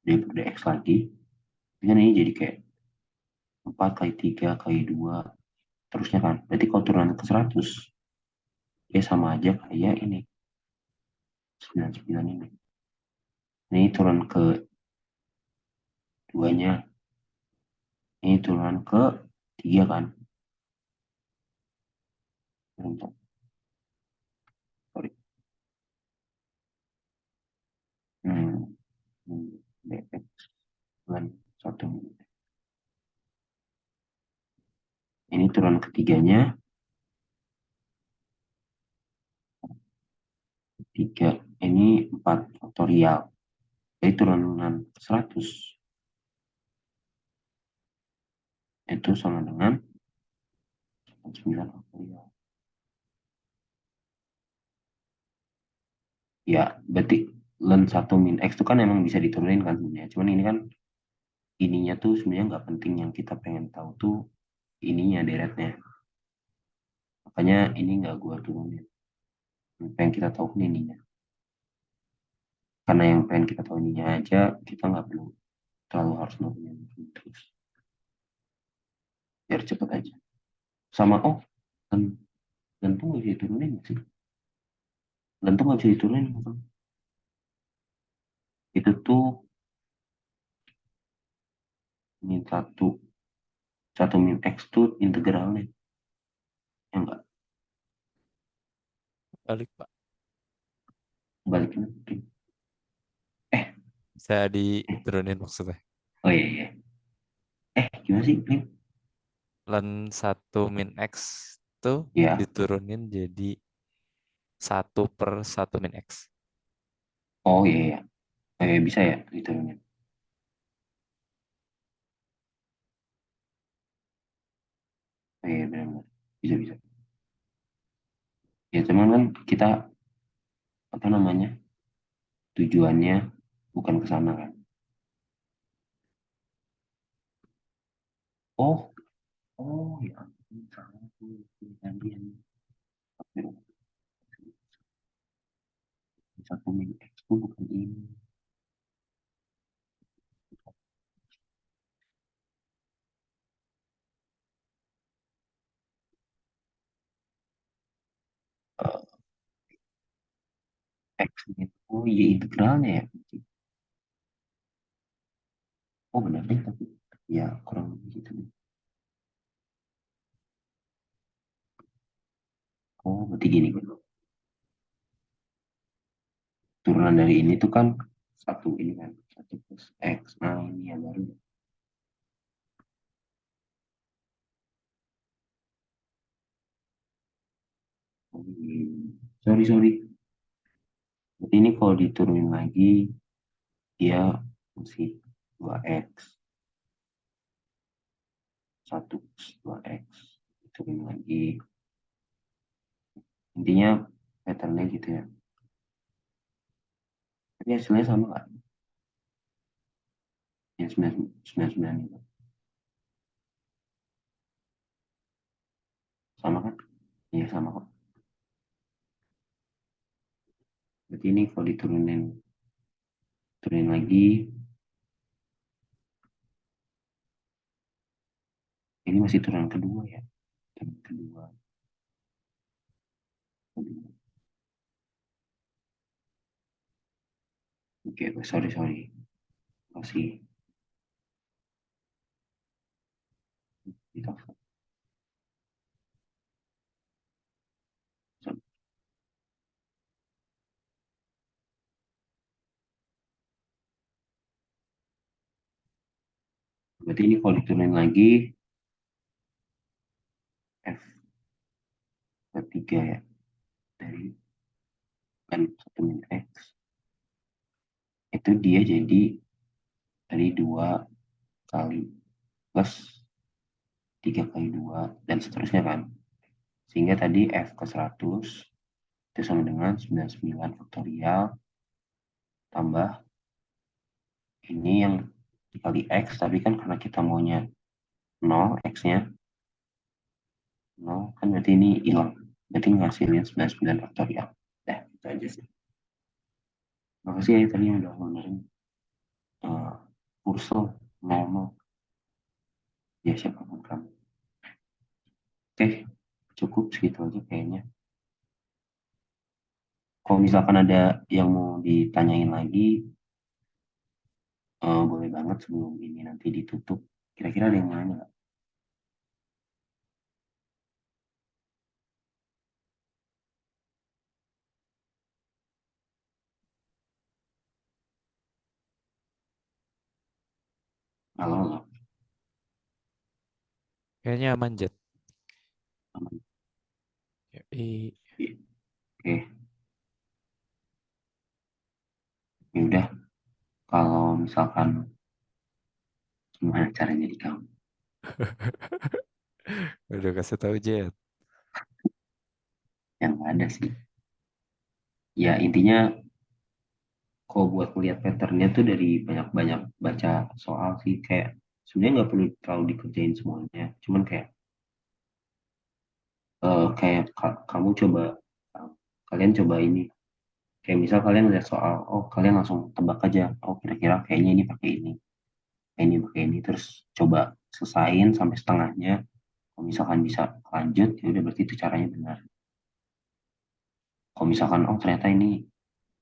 daripada X lagi, kan ini jadi kayak 4 kali 3 kali 2 terusnya kan. Berarti kalau turunan ke 100 ya sama aja kayak ini 99 ini. Ini turun ke 2-nya, ini turunan ke 3 kan. Untuk sorry. Hmm, dx bulan 1 min. Ini turun ketiganya, 3. Ini 4 faktorial. Jadi turunan 100 itu sama dengan 9 faktorial. Ya, berarti len 1 min X itu kan emang bisa diturunin kan sebenarnya. Cuman ini kan ininya tuh sebenarnya nggak penting, yang kita pengen tahu tuh ininya deretnya. Makanya ini nggak gua turunin. Yang pengen kita tahu kan ininya. Karena yang pengen kita tahu ininya aja, kita nggak perlu terlalu harus nurunin terus. Biar cepet aja. Sama dan dan tuh nggak bisa diturunin sih. Dan tuh nggak bisa diturunin. Itu tuh min satu min X tuh integralnya. Ya enggak, Balik, Pak. balikin. Eh, Bisa eh, diturunin maksudnya. oh iya, iya. Gimana sih, Lim? Len 1 min X tuh Ya, diturunin jadi 1/1 min X. oh iya, iya. Bisa ya diturunin. Iya, benar-benar. Bisa, bisa. Ya, cuman kan kita, apa namanya, tujuannya bukan ke sana kan. Oh, oh, ya ampun, salah tuh. Ini tadi yang satu min X tuh bukan ini. Eh, X min. Oh iya, integralnya ya. Oh benar deh, tapi ya kurang lebih gitu deh. Oh, berarti gini kan. Turunan dari ini tuh kan satu ini kan. Satu plus X. Nah, ini yang baru. Oh, iya. Sorry, sorry. Berarti ini kalau diturunin lagi, dia masih 2X. 1 plus 2X. Diturunin lagi. Intinya patternnya gitu ya. Tapi hasilnya sama nggak? Yang 99 itu. Sama kan? Iya, sama kok. Berarti ini kalau turunin lagi, ini masih turunan kedua ya. Turunan kedua. Oke, sorry, sorry. Masih kita. Berarti ini kalau diturunin lagi, F ketiga ya. Dari kan 1 min X. Itu dia jadi dari 2 kali plus 3 kali 2 dan seterusnya kan. Sehingga tadi F ke 100 itu sama dengan 99 faktorial tambah ini yang dikali X, tapi kan karena kita maunya 0 X-nya 0 kan, berarti ini hilang. Berarti ngasilin 99 faktorial. Nah, itu aja sih. Makasih ya tadi yang udah benerin kursor 00. Ya, siapapun kamu. Oke, cukup segitu aja kayaknya. Kalau misalkan ada yang mau ditanyain lagi, boleh banget sebelum ini nanti ditutup. Kira-kira ada yang mau nanya nggak? Halo, halo. Kayaknya aman, Jet. Aman. Yoi. Iya. Oke, ya udah. Kalau misalkan gimana caranya di kamu? Udah kasih tahu, Jet. Yang nggak ada sih. Ya intinya, kok buat melihat patternnya tuh dari banyak-banyak baca soal sih. Kayak sebenarnya nggak perlu terlalu dikerjain semuanya. Cuman kayak kamu coba, eh, kalian coba ini. Kayak misal kalian lihat soal, oh kalian langsung tebak aja. Oh kira-kira kayaknya ini pakai ini. Ini pakai ini. Terus coba selesain sampai setengahnya. Kalau misalkan bisa lanjut, ya udah berarti itu caranya benar. Kalau misalkan oh ternyata ini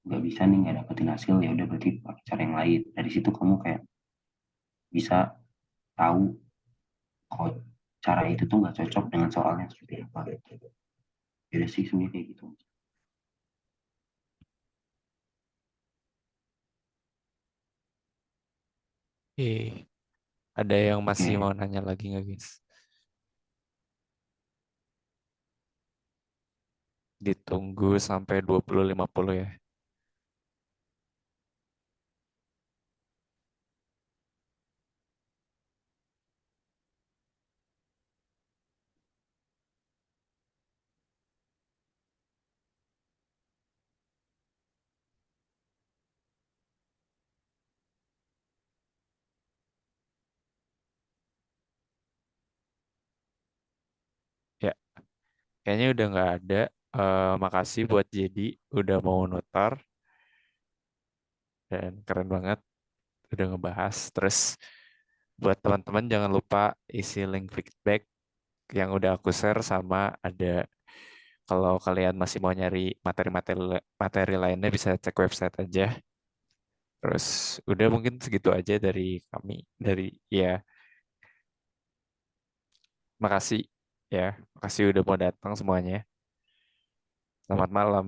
nggak bisa nih, nggak dapetin hasil, ya udah berarti pakai cara yang lain. Dari situ kamu kayak bisa tahu kalau cara itu tuh nggak cocok dengan soalnya seperti apa gitu. Jadi sih sebenarnya kayak gitu. Ada yang masih Oke, mau nanya lagi nggak, guys? Ditunggu sampai 20.50 ya. Ya, kayaknya udah nggak ada. Makasih buat Jadi udah mau nutar dan keren banget udah ngebahas. Terus buat teman-teman jangan lupa isi link feedback yang udah aku share sama ada kalau kalian masih mau nyari materi-materi materi lainnya bisa cek website aja. Terus udah mungkin segitu aja dari kami. Dari ya, makasih ya. Makasih udah mau datang semuanya. Selamat malam.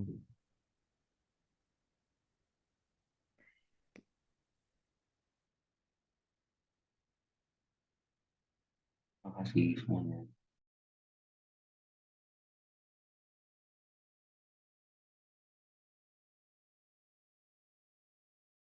makasih semuanya.